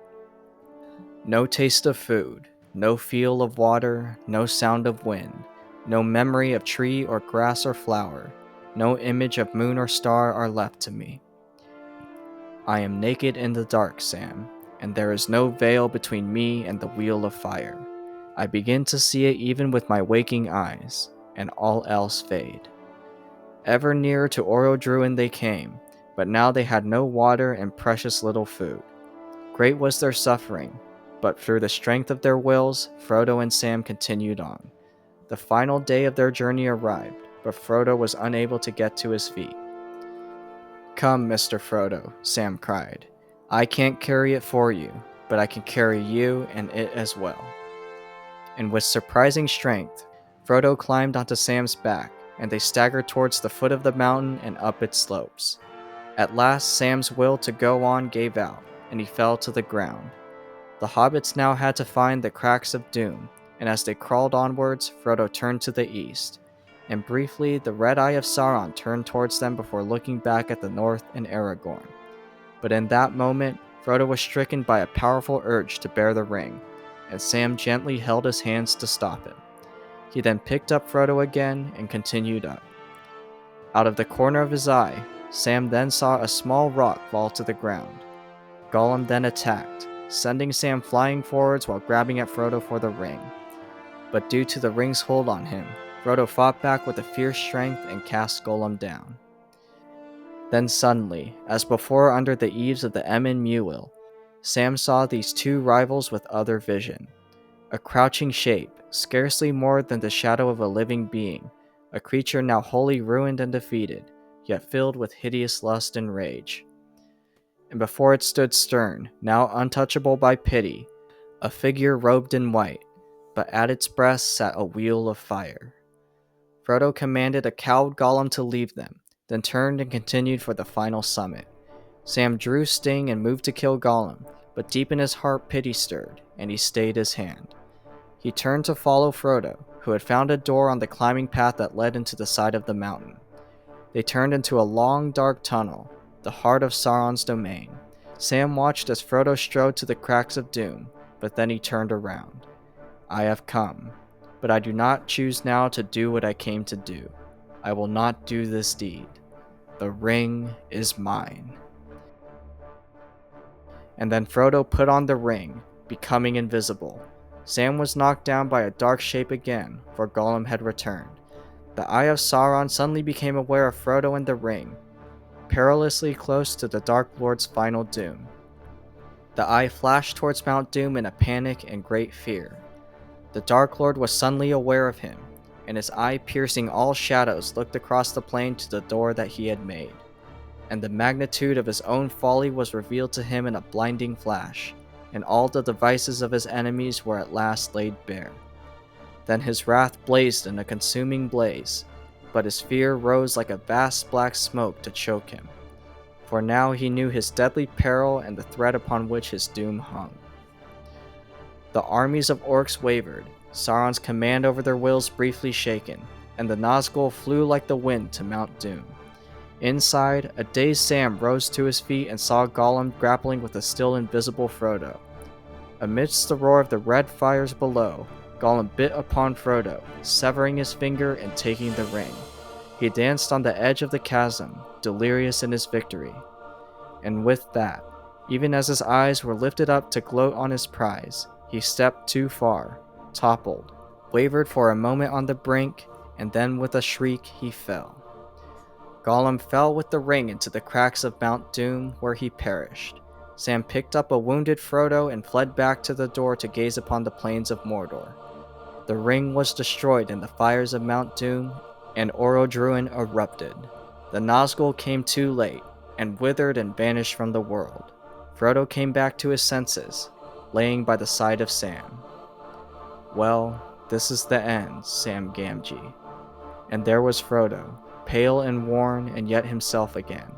No taste of food, no feel of water, no sound of wind, no memory of tree or grass or flower, no image of moon or star are left to me. I am naked in the dark, Sam, and there is no veil between me and the wheel of fire. I begin to see it even with my waking eyes, and all else fade. Ever nearer to Orodruin they came, but now they had no water and precious little food. Great was their suffering, but through the strength of their wills, Frodo and Sam continued on. The final day of their journey arrived, but Frodo was unable to get to his feet. "Come, Mr. Frodo," Sam cried. "I can't carry it for you, but I can carry you and it as well." And with surprising strength, Frodo climbed onto Sam's back, and they staggered towards the foot of the mountain and up its slopes. At last, Sam's will to go on gave out, and he fell to the ground. The hobbits now had to find the cracks of doom, and as they crawled onwards, Frodo turned to the east, and briefly the red eye of Sauron turned towards them before looking back at the north and Aragorn. But in that moment, Frodo was stricken by a powerful urge to bear the ring, and Sam gently held his hands to stop him. He then picked up Frodo again and continued up. Out of the corner of his eye, Sam then saw a small rock fall to the ground. Gollum then attacked, sending Sam flying forwards while grabbing at Frodo for the ring. But due to the ring's hold on him, Frodo fought back with a fierce strength and cast Gollum down. Then suddenly, as before under the eaves of the Emyn Muil, Sam saw these two rivals with other vision. A crouching shape, scarcely more than the shadow of a living being, a creature now wholly ruined and defeated, yet filled with hideous lust and rage. And before it stood stern, now untouchable by pity, a figure robed in white, but at its breast sat a wheel of fire. Frodo commanded a cowed Gollum to leave them, then turned and continued for the final summit. Sam drew Sting and moved to kill Gollum, but deep in his heart pity stirred, and he stayed his hand. He turned to follow Frodo, who had found a door on the climbing path that led into the side of the mountain. They turned into a long, dark tunnel, the heart of Sauron's domain. Sam watched as Frodo strode to the cracks of doom, but then he turned around. "I have come, but I do not choose now to do what I came to do. I will not do this deed. The ring is mine." And then Frodo put on the ring, becoming invisible. Sam was knocked down by a dark shape again, for Gollum had returned. The eye of Sauron suddenly became aware of Frodo and the ring, perilously close to the Dark Lord's final doom. The eye flashed towards Mount Doom in a panic and great fear. The Dark Lord was suddenly aware of him, and his eye piercing all shadows looked across the plain to the door that he had made. And the magnitude of his own folly was revealed to him in a blinding flash, and all the devices of his enemies were at last laid bare. Then his wrath blazed in a consuming blaze, but his fear rose like a vast black smoke to choke him, for now he knew his deadly peril and the threat upon which his doom hung. The armies of orcs wavered, Sauron's command over their wills briefly shaken, and the Nazgul flew like the wind to Mount Doom. Inside, a dazed Sam rose to his feet and saw Gollum grappling with the still invisible Frodo. Amidst the roar of the red fires below, Gollum bit upon Frodo, severing his finger and taking the ring. He danced on the edge of the chasm, delirious in his victory. And with that, even as his eyes were lifted up to gloat on his prize, he stepped too far, toppled, wavered for a moment on the brink, and then with a shriek he fell. Gollum fell with the ring into the cracks of Mount Doom, where he perished. Sam picked up a wounded Frodo and fled back to the door to gaze upon the plains of Mordor. The ring was destroyed in the fires of Mount Doom, and Orodruin erupted. The Nazgul came too late, and withered and vanished from the world. Frodo came back to his senses, laying by the side of Sam. "Well, this is the end, Sam Gamgee." And there was Frodo, pale and worn and yet himself again.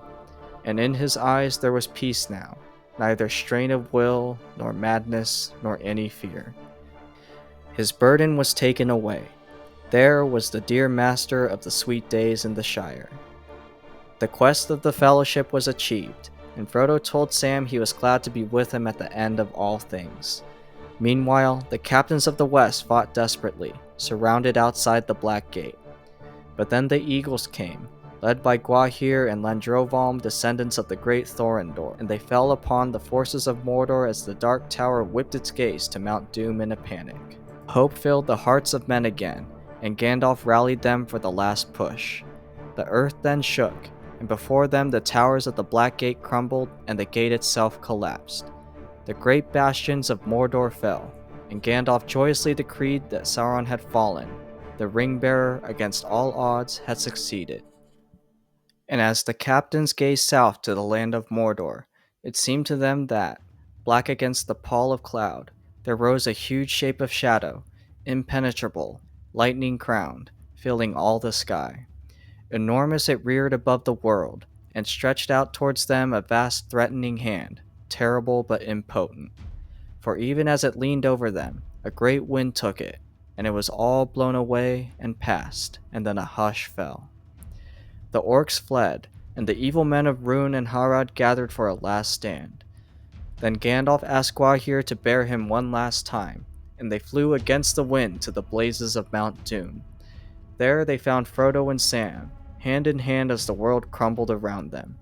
And in his eyes there was peace now, neither strain of will, nor madness, nor any fear. His burden was taken away. There was the dear master of the sweet days in the Shire. The quest of the Fellowship was achieved, and Frodo told Sam he was glad to be with him at the end of all things. Meanwhile, the captains of the West fought desperately, surrounded outside the Black Gate. But then the Eagles came, led by Gwaihir and Landrovalm, descendants of the great Thorondor, and they fell upon the forces of Mordor as the Dark Tower whipped its gaze to Mount Doom in a panic. Hope filled the hearts of men again, and Gandalf rallied them for the last push. The earth then shook, and before them the towers of the Black Gate crumbled, and the gate itself collapsed. The great bastions of Mordor fell, and Gandalf joyously decreed that Sauron had fallen. The ring-bearer, against all odds, had succeeded. And as the captains gazed south to the land of Mordor, it seemed to them that, black against the pall of cloud, there rose a huge shape of shadow, impenetrable, lightning-crowned, filling all the sky. Enormous it reared above the world, and stretched out towards them a vast threatening hand, terrible but impotent. For even as it leaned over them, a great wind took it, and it was all blown away and passed, and then a hush fell. The orcs fled, and the evil men of Rhûn and Harad gathered for a last stand. Then Gandalf asked Gwaihir to bear him one last time, and they flew against the wind to the blazes of Mount Doom. There they found Frodo and Sam, hand in hand as the world crumbled around them.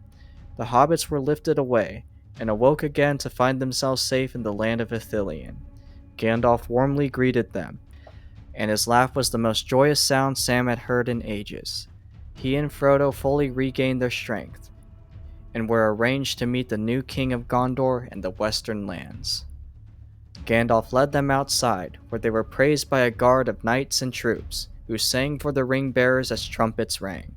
The hobbits were lifted away, and awoke again to find themselves safe in the land of Ithilien. Gandalf warmly greeted them, and his laugh was the most joyous sound Sam had heard in ages. He and Frodo fully regained their strength, and were arranged to meet the new king of Gondor in the western lands. Gandalf led them outside, where they were praised by a guard of knights and troops, who sang for the ring-bearers as trumpets rang.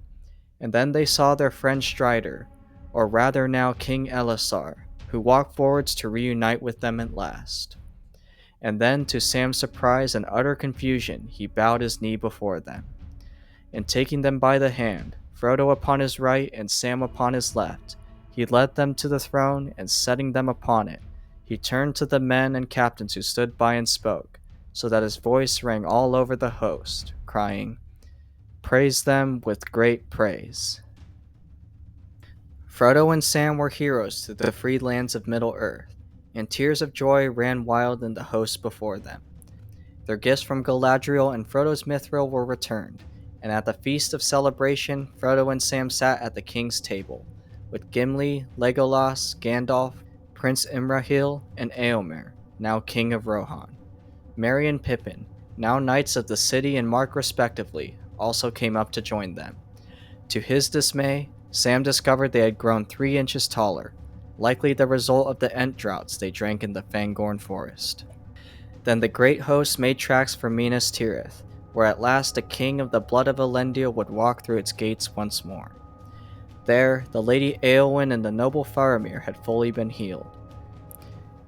And then they saw their friend Strider, or rather now King Elisar, who walked forwards to reunite with them at last. And then, to Sam's surprise and utter confusion, he bowed his knee before them. And taking them by the hand, Frodo upon his right and Sam upon his left, he led them to the throne, and setting them upon it, he turned to the men and captains who stood by and spoke, so that his voice rang all over the host, crying, "Praise them with great praise." Frodo and Sam were heroes to the free lands of Middle-earth, and tears of joy ran wild in the host before them. Their gifts from Galadriel and Frodo's mithril were returned, and at the feast of celebration, Frodo and Sam sat at the king's table, with Gimli, Legolas, Gandalf, Prince Imrahil, and Éomer, now king of Rohan. Merry and Pippin, now knights of the city and mark respectively, also came up to join them. To his dismay, Sam discovered they had grown 3 inches taller, likely the result of the Ent droughts they drank in the Fangorn forest. Then the great host made tracks for Minas Tirith, where at last the king of the blood of Elendil would walk through its gates once more. There, the Lady Eowyn and the noble Faramir had fully been healed.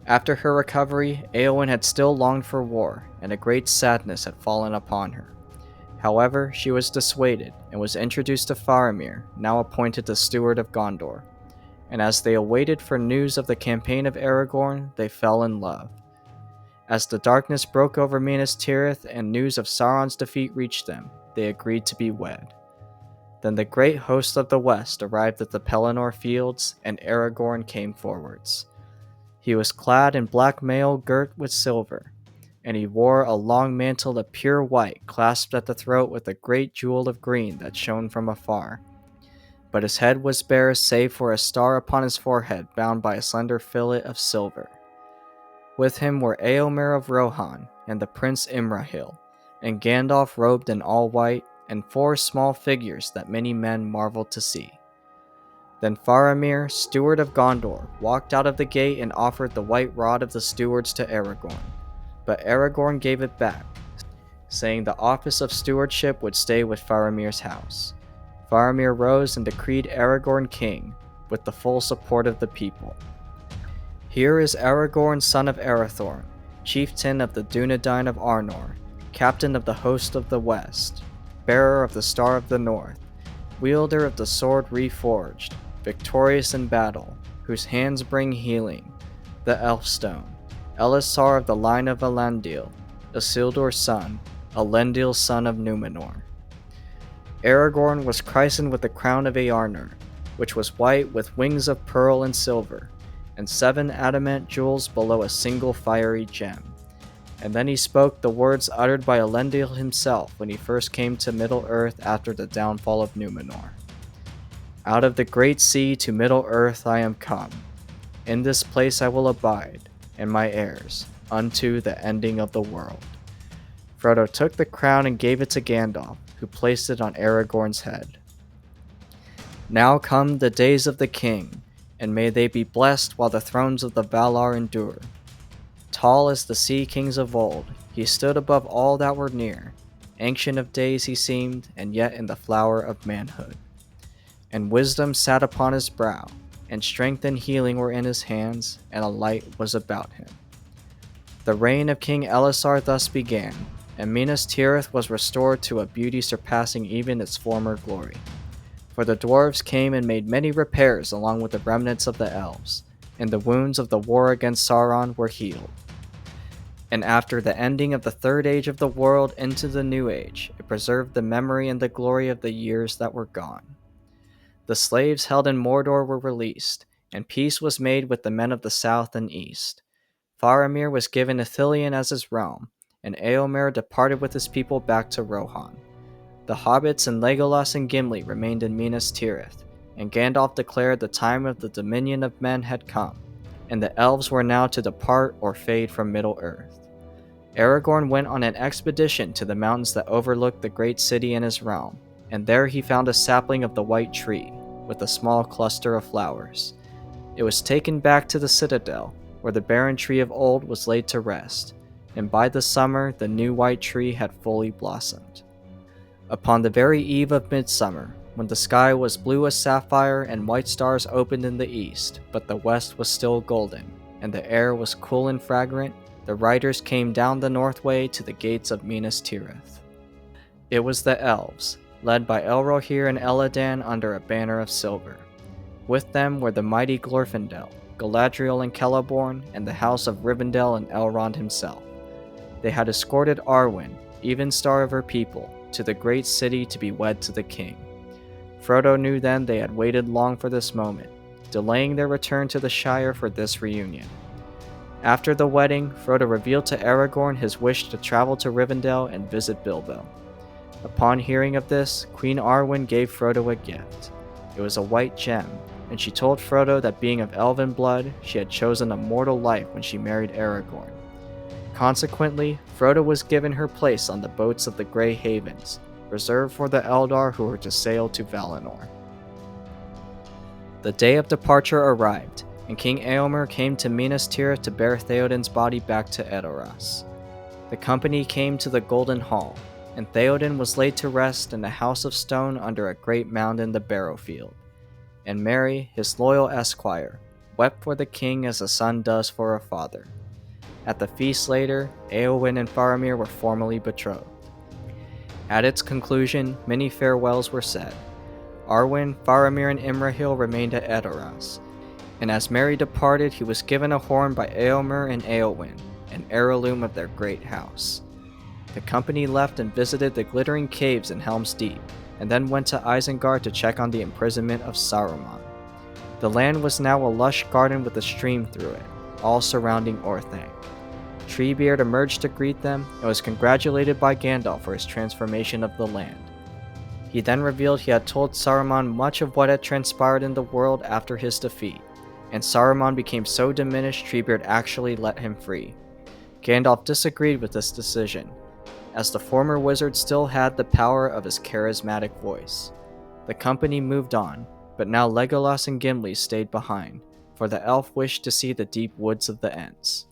After her recovery, Eowyn had still longed for war, and a great sadness had fallen upon her. However, she was dissuaded, and was introduced to Faramir, now appointed the steward of Gondor. And as they awaited for news of the campaign of Aragorn, they fell in love. As the darkness broke over Minas Tirith and news of Sauron's defeat reached them, they agreed to be wed. Then the great host of the west arrived at the Pelennor fields, and Aragorn came forwards. He was clad in black mail girt with silver, and he wore a long mantle of pure white clasped at the throat with a great jewel of green that shone from afar. But his head was bare save for a star upon his forehead bound by a slender fillet of silver. With him were Eomer of Rohan and the Prince Imrahil, and Gandalf robed in all white, and 4 small figures that many men marveled to see. Then Faramir, steward of Gondor, walked out of the gate and offered the white rod of the stewards to Aragorn. But Aragorn gave it back, saying the office of stewardship would stay with Faramir's house. Faramir rose and decreed Aragorn king, with the full support of the people. Here is Aragorn son of Arathorn, chieftain of the Dunedain of Arnor, captain of the host of the west, bearer of the Star of the North, wielder of the sword reforged, victorious in battle, whose hands bring healing, the Elfstone, Elisar of the line of Elendil, Isildur's son, Elendil's son of Númenor. Aragorn was christened with the crown of Eärnur, which was white with wings of pearl and silver, and 7 adamant jewels below a single fiery gem. And then he spoke the words uttered by Elendil himself when he first came to Middle-earth after the downfall of Númenor. Out of the great sea to Middle-earth I am come. In this place I will abide, and my heirs, unto the ending of the world. Frodo took the crown and gave it to Gandalf, who placed it on Aragorn's head. Now come the days of the king, and may they be blessed while the thrones of the Valar endure. Tall as the sea kings of old, he stood above all that were near. Ancient of days he seemed, and yet in the flower of manhood. And wisdom sat upon his brow, and strength and healing were in his hands, and a light was about him. The reign of King Elisar thus began, and Minas Tirith was restored to a beauty surpassing even its former glory. For the dwarves came and made many repairs along with the remnants of the elves, and the wounds of the war against Sauron were healed. And after the ending of the third age of the world into the new age, it preserved the memory and the glory of the years that were gone. The slaves held in Mordor were released, and peace was made with the men of the south and east. Faramir was given Ithilien as his realm, and Eomer departed with his people back to Rohan. The hobbits and Legolas and Gimli remained in Minas Tirith, and Gandalf declared the time of the dominion of men had come, and the elves were now to depart or fade from Middle-earth. Aragorn went on an expedition to the mountains that overlooked the great city in his realm, and there he found a sapling of the white tree, with a small cluster of flowers. It was taken back to the citadel, where the barren tree of old was laid to rest, and by the summer the new white tree had fully blossomed. Upon the very eve of midsummer, when the sky was blue as sapphire and white stars opened in the east, but the west was still golden, and the air was cool and fragrant, the riders came down the north way to the gates of Minas Tirith. It was the elves, led by Elrohir and Eladan under a banner of silver. With them were the mighty Glorfindel, Galadriel and Celeborn, and the house of Rivendell and Elrond himself. They had escorted Arwen, even star of her people, to the great city to be wed to the king. Frodo knew then they had waited long for this moment, delaying their return to the Shire for this reunion. After the wedding, Frodo revealed to Aragorn his wish to travel to Rivendell and visit Bilbo. Upon hearing of this, Queen Arwen gave Frodo a gift. It was a white gem, and she told Frodo that being of elven blood, she had chosen a mortal life when she married Aragorn. Consequently, Frodo was given her place on the boats of the Grey Havens, reserved for the Eldar who were to sail to Valinor. The day of departure arrived, and King Eomer came to Minas Tirith to bear Theoden's body back to Edoras. The company came to the Golden Hall, and Theoden was laid to rest in a house of stone under a great mound in the Barrowfield. And Merry, his loyal esquire, wept for the king as a son does for a father. At the feast later, Éowyn and Faramir were formally betrothed. At its conclusion, many farewells were said. Arwen, Faramir, and Imrahil remained at Edoras, and as Merry departed, he was given a horn by Éomer and Éowyn, an heirloom of their great house. The company left and visited the glittering caves in Helm's Deep, and then went to Isengard to check on the imprisonment of Saruman. The land was now a lush garden with a stream through it, all surrounding Orthanc. Treebeard emerged to greet them and was congratulated by Gandalf for his transformation of the land. He then revealed he had told Saruman much of what had transpired in the world after his defeat, and Saruman became so diminished Treebeard actually let him free. Gandalf disagreed with this decision, as the former wizard still had the power of his charismatic voice. The company moved on, but now Legolas and Gimli stayed behind, for the elf wished to see the deep woods of the Ents.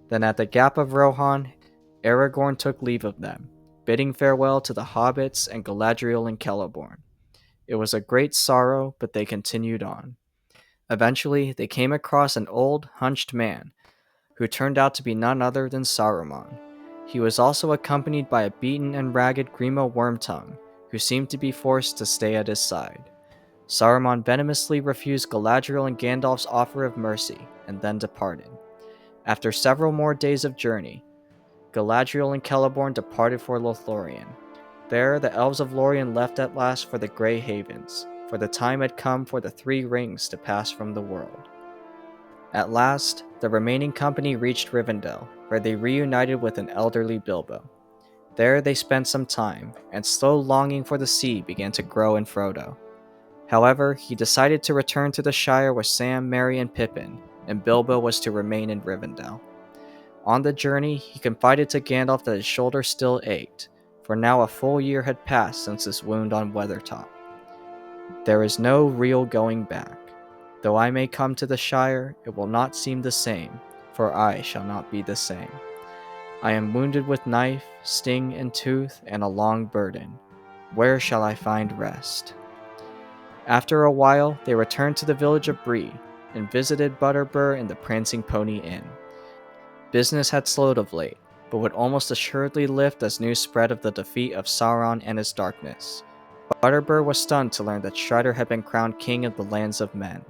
Then at the Gap of Rohan, Aragorn took leave of them, bidding farewell to the hobbits and Galadriel and Celeborn. It was a great sorrow, but they continued on. Eventually, they came across an old, hunched man, who turned out to be none other than Saruman. He was also accompanied by a beaten and ragged Grima Wormtongue, who seemed to be forced to stay at his side. Saruman venomously refused Galadriel and Gandalf's offer of mercy, and then departed. After several more days of journey, Galadriel and Celeborn departed for Lothlorien. There, the elves of Lorien left at last for the Grey Havens, for the time had come for the Three Rings to pass from the world. At last, the remaining company reached Rivendell, where they reunited with an elderly Bilbo. There they spent some time, and slow longing for the sea began to grow in Frodo. However, he decided to return to the Shire with Sam, Merry, and Pippin, and Bilbo was to remain in Rivendell. On the journey, he confided to Gandalf that his shoulder still ached, for now a full year had passed since his wound on Weathertop. There is no real going back. Though I may come to the Shire, it will not seem the same, for I shall not be the same. I am wounded with knife, sting, and tooth, and a long burden. Where shall I find rest? After a while, they returned to the village of Bree, and visited Butterbur and the Prancing Pony Inn. Business had slowed of late, but would almost assuredly lift as news spread of the defeat of Sauron and his darkness. Butterbur was stunned to learn that Strider had been crowned king of the lands of men.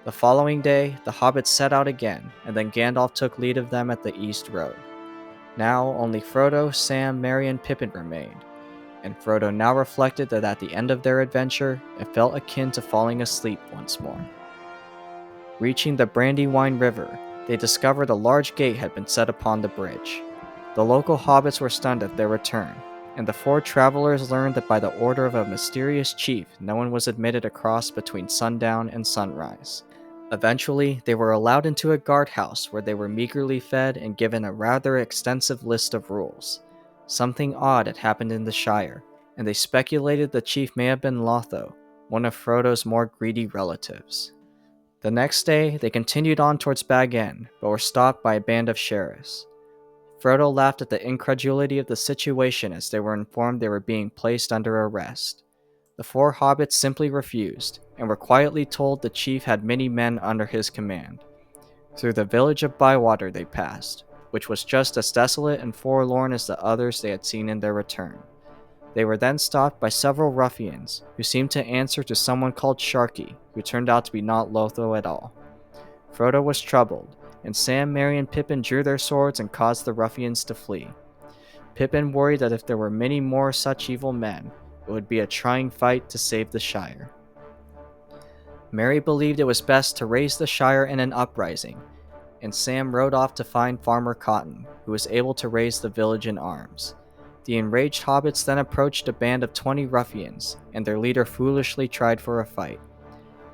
The following day, the hobbits set out again, and then Gandalf took lead of them at the East Road. Now only Frodo, Sam, Merry, and Pippin remained, and Frodo now reflected that at the end of their adventure, it felt akin to falling asleep once more. Reaching the Brandywine River, they discovered a large gate had been set upon the bridge. The local hobbits were stunned at their return, and the four travelers learned that by the order of a mysterious chief, no one was admitted across between sundown and sunrise. Eventually, they were allowed into a guardhouse where they were meagerly fed and given a rather extensive list of rules. Something odd had happened in the Shire, and they speculated the chief may have been Lotho, one of Frodo's more greedy relatives. The next day, they continued on towards Bag End, but were stopped by a band of sheriffs. Frodo laughed at the incredulity of the situation as they were informed they were being placed under arrest. The four hobbits simply refused, and were quietly told the chief had many men under his command. Through the village of Bywater they passed, which was just as desolate and forlorn as the others they had seen in their return. They were then stopped by several ruffians, who seemed to answer to someone called Sharky, who turned out to be not Lotho at all. Frodo was troubled, and Sam, Merry, and Pippin drew their swords and caused the ruffians to flee. Pippin worried that if there were many more such evil men, it would be a trying fight to save the Shire. Merry believed it was best to raise the Shire in an uprising, and Sam rode off to find Farmer Cotton, who was able to raise the village in arms. The enraged hobbits then approached a band of 20 ruffians, and their leader foolishly tried for a fight.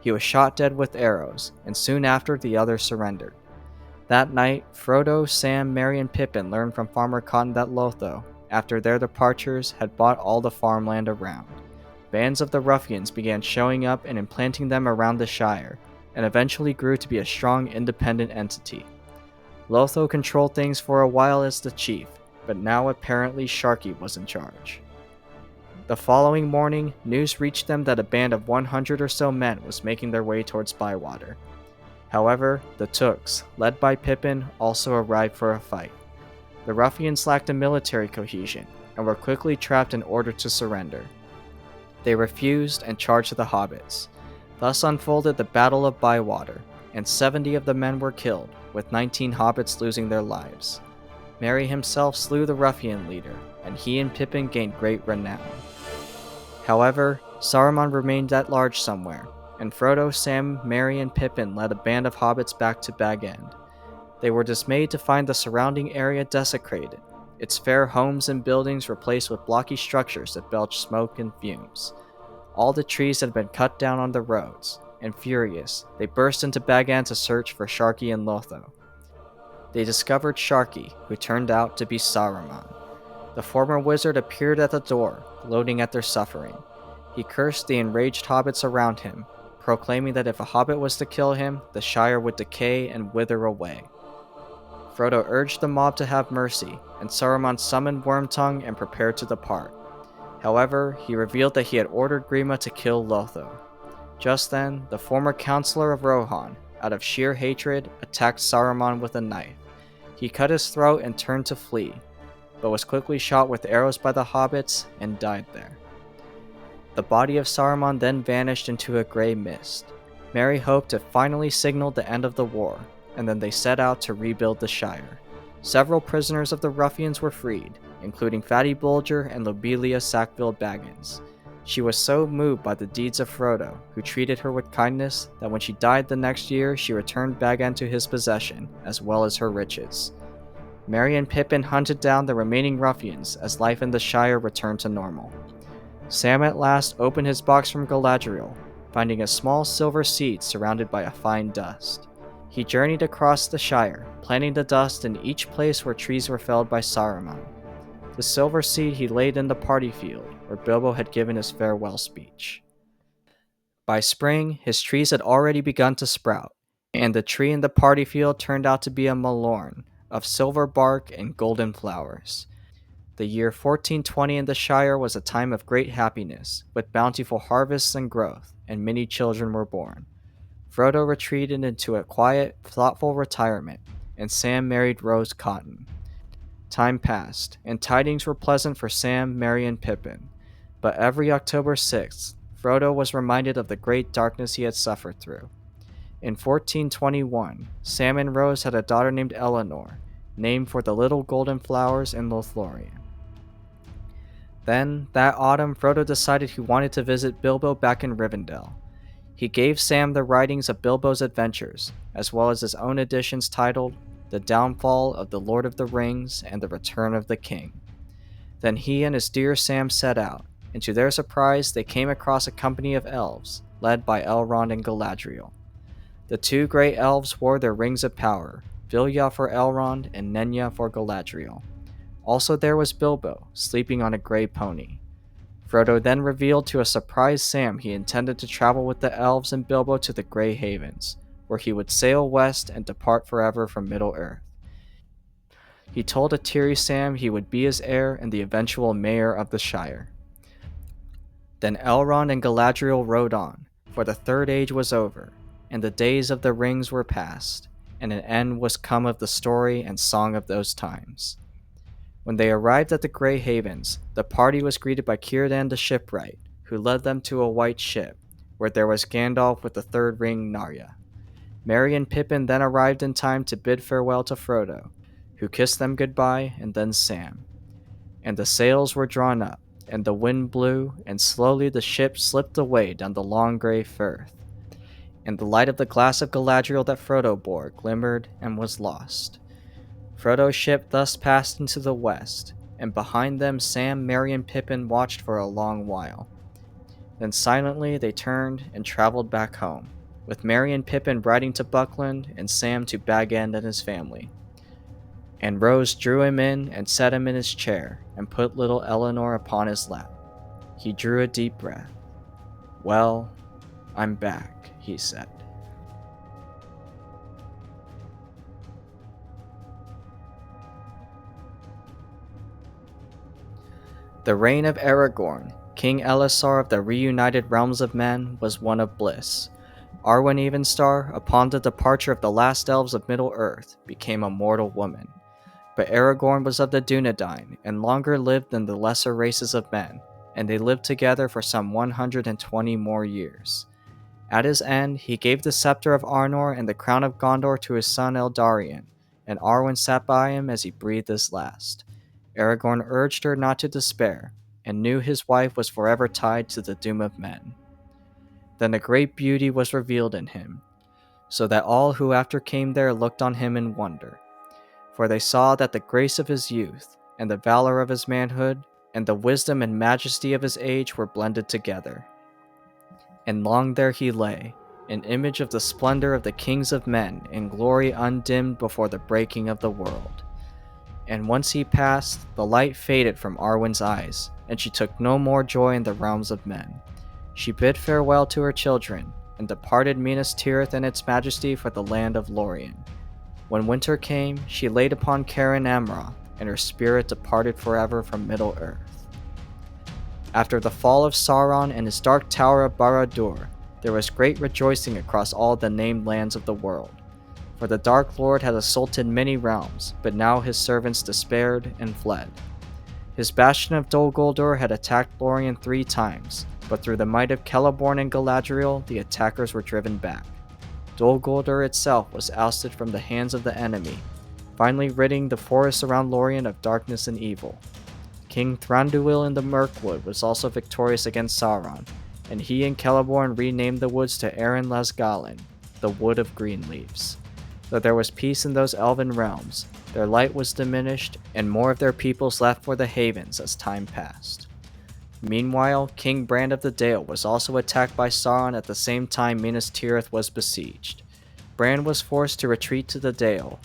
He was shot dead with arrows, and soon after the others surrendered. That night, Frodo, Sam, Merry, and Pippin learned from Farmer Cotton that Lotho, after their departures, had bought all the farmland around. Bands of the ruffians began showing up and implanting them around the Shire, and eventually grew to be a strong independent entity. Lotho controlled things for a while as the chief, but now apparently Sharky was in charge. The following morning, news reached them that a band of 100 or so men was making their way towards Bywater. However, the Tooks, led by Pippin, also arrived for a fight. The ruffians lacked a military cohesion, and were quickly trapped and ordered to surrender. They refused and charged the hobbits. Thus unfolded the Battle of Bywater, and 70 of the men were killed, with 19 hobbits losing their lives. Merry himself slew the ruffian leader, and he and Pippin gained great renown. However, Saruman remained at large somewhere, and Frodo, Sam, Merry, and Pippin led a band of hobbits back to Bag End. They were dismayed to find the surrounding area desecrated, its fair homes and buildings replaced with blocky structures that belched smoke and fumes. All the trees had been cut down on the roads, and furious, they burst into Bag End to search for Sharky and Lotho. They discovered Sharky, who turned out to be Saruman. The former wizard appeared at the door, gloating at their suffering. He cursed the enraged hobbits around him, proclaiming that if a hobbit was to kill him, the Shire would decay and wither away. Frodo urged the mob to have mercy, and Saruman summoned Wormtongue and prepared to depart. However, he revealed that he had ordered Grima to kill Lotho. Just then, the former counselor of Rohan, out of sheer hatred, attacked Saruman with a knife. He cut his throat and turned to flee, but was quickly shot with arrows by the hobbits and died there. The body of Saruman then vanished into a grey mist. Merry hoped to finally signal the end of the war, and then they set out to rebuild the Shire. Several prisoners of the ruffians were freed, including Fatty Bulger and Lobelia Sackville Baggins. She was so moved by the deeds of Frodo, who treated her with kindness, that when she died the next year, she returned Bag End to his possession, as well as her riches. Merry and Pippin hunted down the remaining ruffians as life in the Shire returned to normal. Sam at last opened his box from Galadriel, finding a small silver seed surrounded by a fine dust. He journeyed across the Shire, planting the dust in each place where trees were felled by Saruman. The silver seed he laid in the party field, where Bilbo had given his farewell speech. By spring, his trees had already begun to sprout, and the tree in the party field turned out to be a malorn of silver bark and golden flowers. The year 1420 in the Shire was a time of great happiness, with bountiful harvests and growth, and many children were born. Frodo retreated into a quiet, thoughtful retirement, and Sam married Rose Cotton. Time passed, and tidings were pleasant for Sam, Merry, and Pippin, but every October 6th, Frodo was reminded of the great darkness he had suffered through. In 1421, Sam and Rose had a daughter named Eleanor, named for the little golden flowers in Lothlorien. Then, that autumn, Frodo decided he wanted to visit Bilbo back in Rivendell. He gave Sam the writings of Bilbo's adventures, as well as his own editions titled The Downfall of the Lord of the Rings and the Return of the King. Then he and his dear Sam set out, and to their surprise they came across a company of elves, led by Elrond and Galadriel. The two great elves wore their rings of power, Vilya for Elrond and Nenya for Galadriel. Also there was Bilbo, sleeping on a grey pony. Frodo then revealed to a surprised Sam he intended to travel with the elves and Bilbo to the Grey Havens, where he would sail west and depart forever from Middle-earth. He told a teary Sam he would be his heir and the eventual mayor of the Shire. Then Elrond and Galadriel rode on, for the Third Age was over, and the days of the rings were past, and an end was come of the story and song of those times. When they arrived at the Grey Havens, the party was greeted by Círdan the shipwright, who led them to a white ship, where there was Gandalf with the third ring Narya. Merry and Pippin then arrived in time to bid farewell to Frodo, who kissed them goodbye, and then Sam. And the sails were drawn up, and the wind blew, and slowly the ship slipped away down the long grey firth. And the light of the glass of Galadriel that Frodo bore glimmered and was lost. Frodo's ship thus passed into the west, and behind them Sam, Merry, and Pippin watched for a long while. Then silently they turned and traveled back home, with Merry and Pippin riding to Buckland and Sam to Bag End and his family. And Rose drew him in and set him in his chair and put little Eleanor upon his lap. He drew a deep breath. "Well, I'm back," he said. The reign of Aragorn, King Elisar of the reunited realms of men, was one of bliss. Arwen Evenstar, upon the departure of the last elves of Middle-earth, became a mortal woman. But Aragorn was of the Dunedain, and longer lived than the lesser races of men, and they lived together for some 120 more years. At his end, he gave the scepter of Arnor and the crown of Gondor to his son Eldarion, and Arwen sat by him as he breathed his last. Aragorn urged her not to despair, and knew his wife was forever tied to the doom of men. Then a great beauty was revealed in him, so that all who after came there looked on him in wonder. For they saw that the grace of his youth, and the valor of his manhood, and the wisdom and majesty of his age were blended together. And long there he lay, an image of the splendor of the kings of men, in glory undimmed before the breaking of the world. And once he passed, the light faded from Arwen's eyes, and she took no more joy in the realms of men. She bid farewell to her children, and departed Minas Tirith and its majesty for the land of Lorien. When winter came, she laid upon Cairn Amroth, and her spirit departed forever from Middle-earth. After the fall of Sauron and his dark tower of Barad-dûr, there was great rejoicing across all the named lands of the world. For the Dark Lord had assaulted many realms, but now his servants despaired and fled. His bastion of Dol Guldur had attacked Lorien 3 times, but through the might of Celeborn and Galadriel, the attackers were driven back. Dol Guldur itself was ousted from the hands of the enemy, finally ridding the forests around Lorien of darkness and evil. King Thranduil in the Mirkwood was also victorious against Sauron, and he and Celeborn renamed the woods to Eren Lasgalin, the Wood of Green Leaves. Though there was peace in those elven realms, their light was diminished, and more of their peoples left for the havens as time passed. Meanwhile, King Brand of the Dale was also attacked by Sauron at the same time Minas Tirith was besieged. Brand was forced to retreat to the Dale,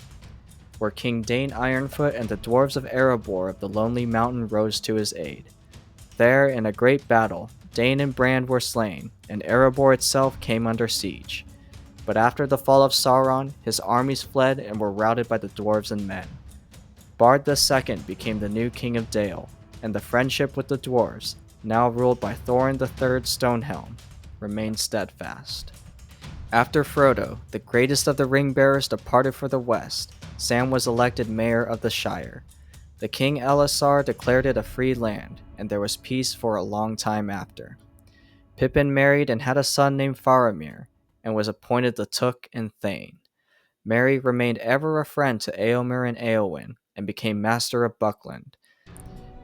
where King Dane Ironfoot and the dwarves of Erebor of the Lonely Mountain rose to his aid. There, in a great battle, Dane and Brand were slain, and Erebor itself came under siege. But after the fall of Sauron, his armies fled and were routed by the dwarves and men. Bard II became the new king of Dale, and the friendship with the dwarves, now ruled by Thorin III Stonehelm, remained steadfast. After Frodo, the greatest of the ring-bearers, departed for the west, Sam was elected mayor of the Shire. The King Elisar declared it a free land, and there was peace for a long time after. Pippin married and had a son named Faramir, and was appointed the Took and Thane. Merry remained ever a friend to Éomer and Éowyn, and became master of Buckland.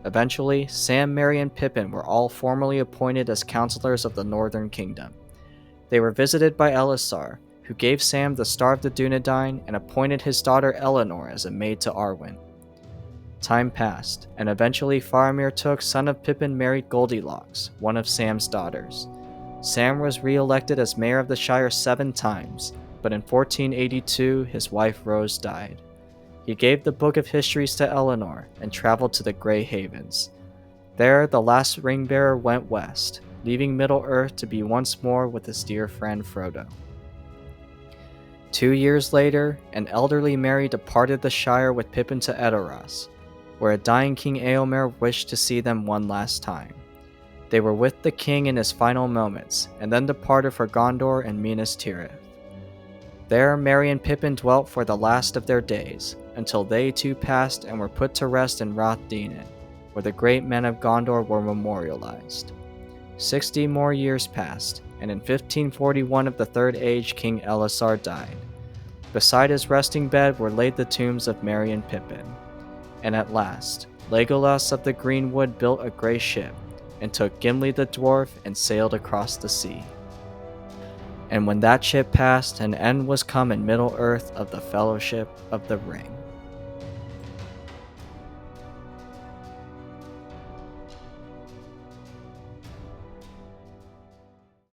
Eventually, Sam, Merry, and Pippin were all formally appointed as counselors of the Northern Kingdom. They were visited by Elisar, who gave Sam the Star of the Dunedain and appointed his daughter Elenor as a maid to Arwen. Time passed, and eventually Faramir Took, son of Pippin, married Goldilocks, one of Sam's daughters. Sam was re-elected as mayor of the Shire 7 times, but in 1482 his wife Rose died. He gave the Book of Histories to Elenor and traveled to the Grey Havens. There, the last ring-bearer went west, leaving Middle-earth to be once more with his dear friend Frodo. 2 years later, an elderly Merry departed the Shire with Pippin to Edoras, where a dying King Éomer wished to see them one last time. They were with the king in his final moments, and then departed for Gondor and Minas Tirith. There Merry and Pippin dwelt for the last of their days, until they too passed and were put to rest in Rath Dinen, where the great men of Gondor were memorialized. 60 more years passed, and in 1541 of the Third Age King Elisar died. Beside his resting bed were laid the tombs of Merry and Pippin. And at last, Legolas of the Greenwood built a grey ship, and took Gimli the dwarf and sailed across the sea. And when that ship passed, an end was come in Middle-earth of the Fellowship of the Ring.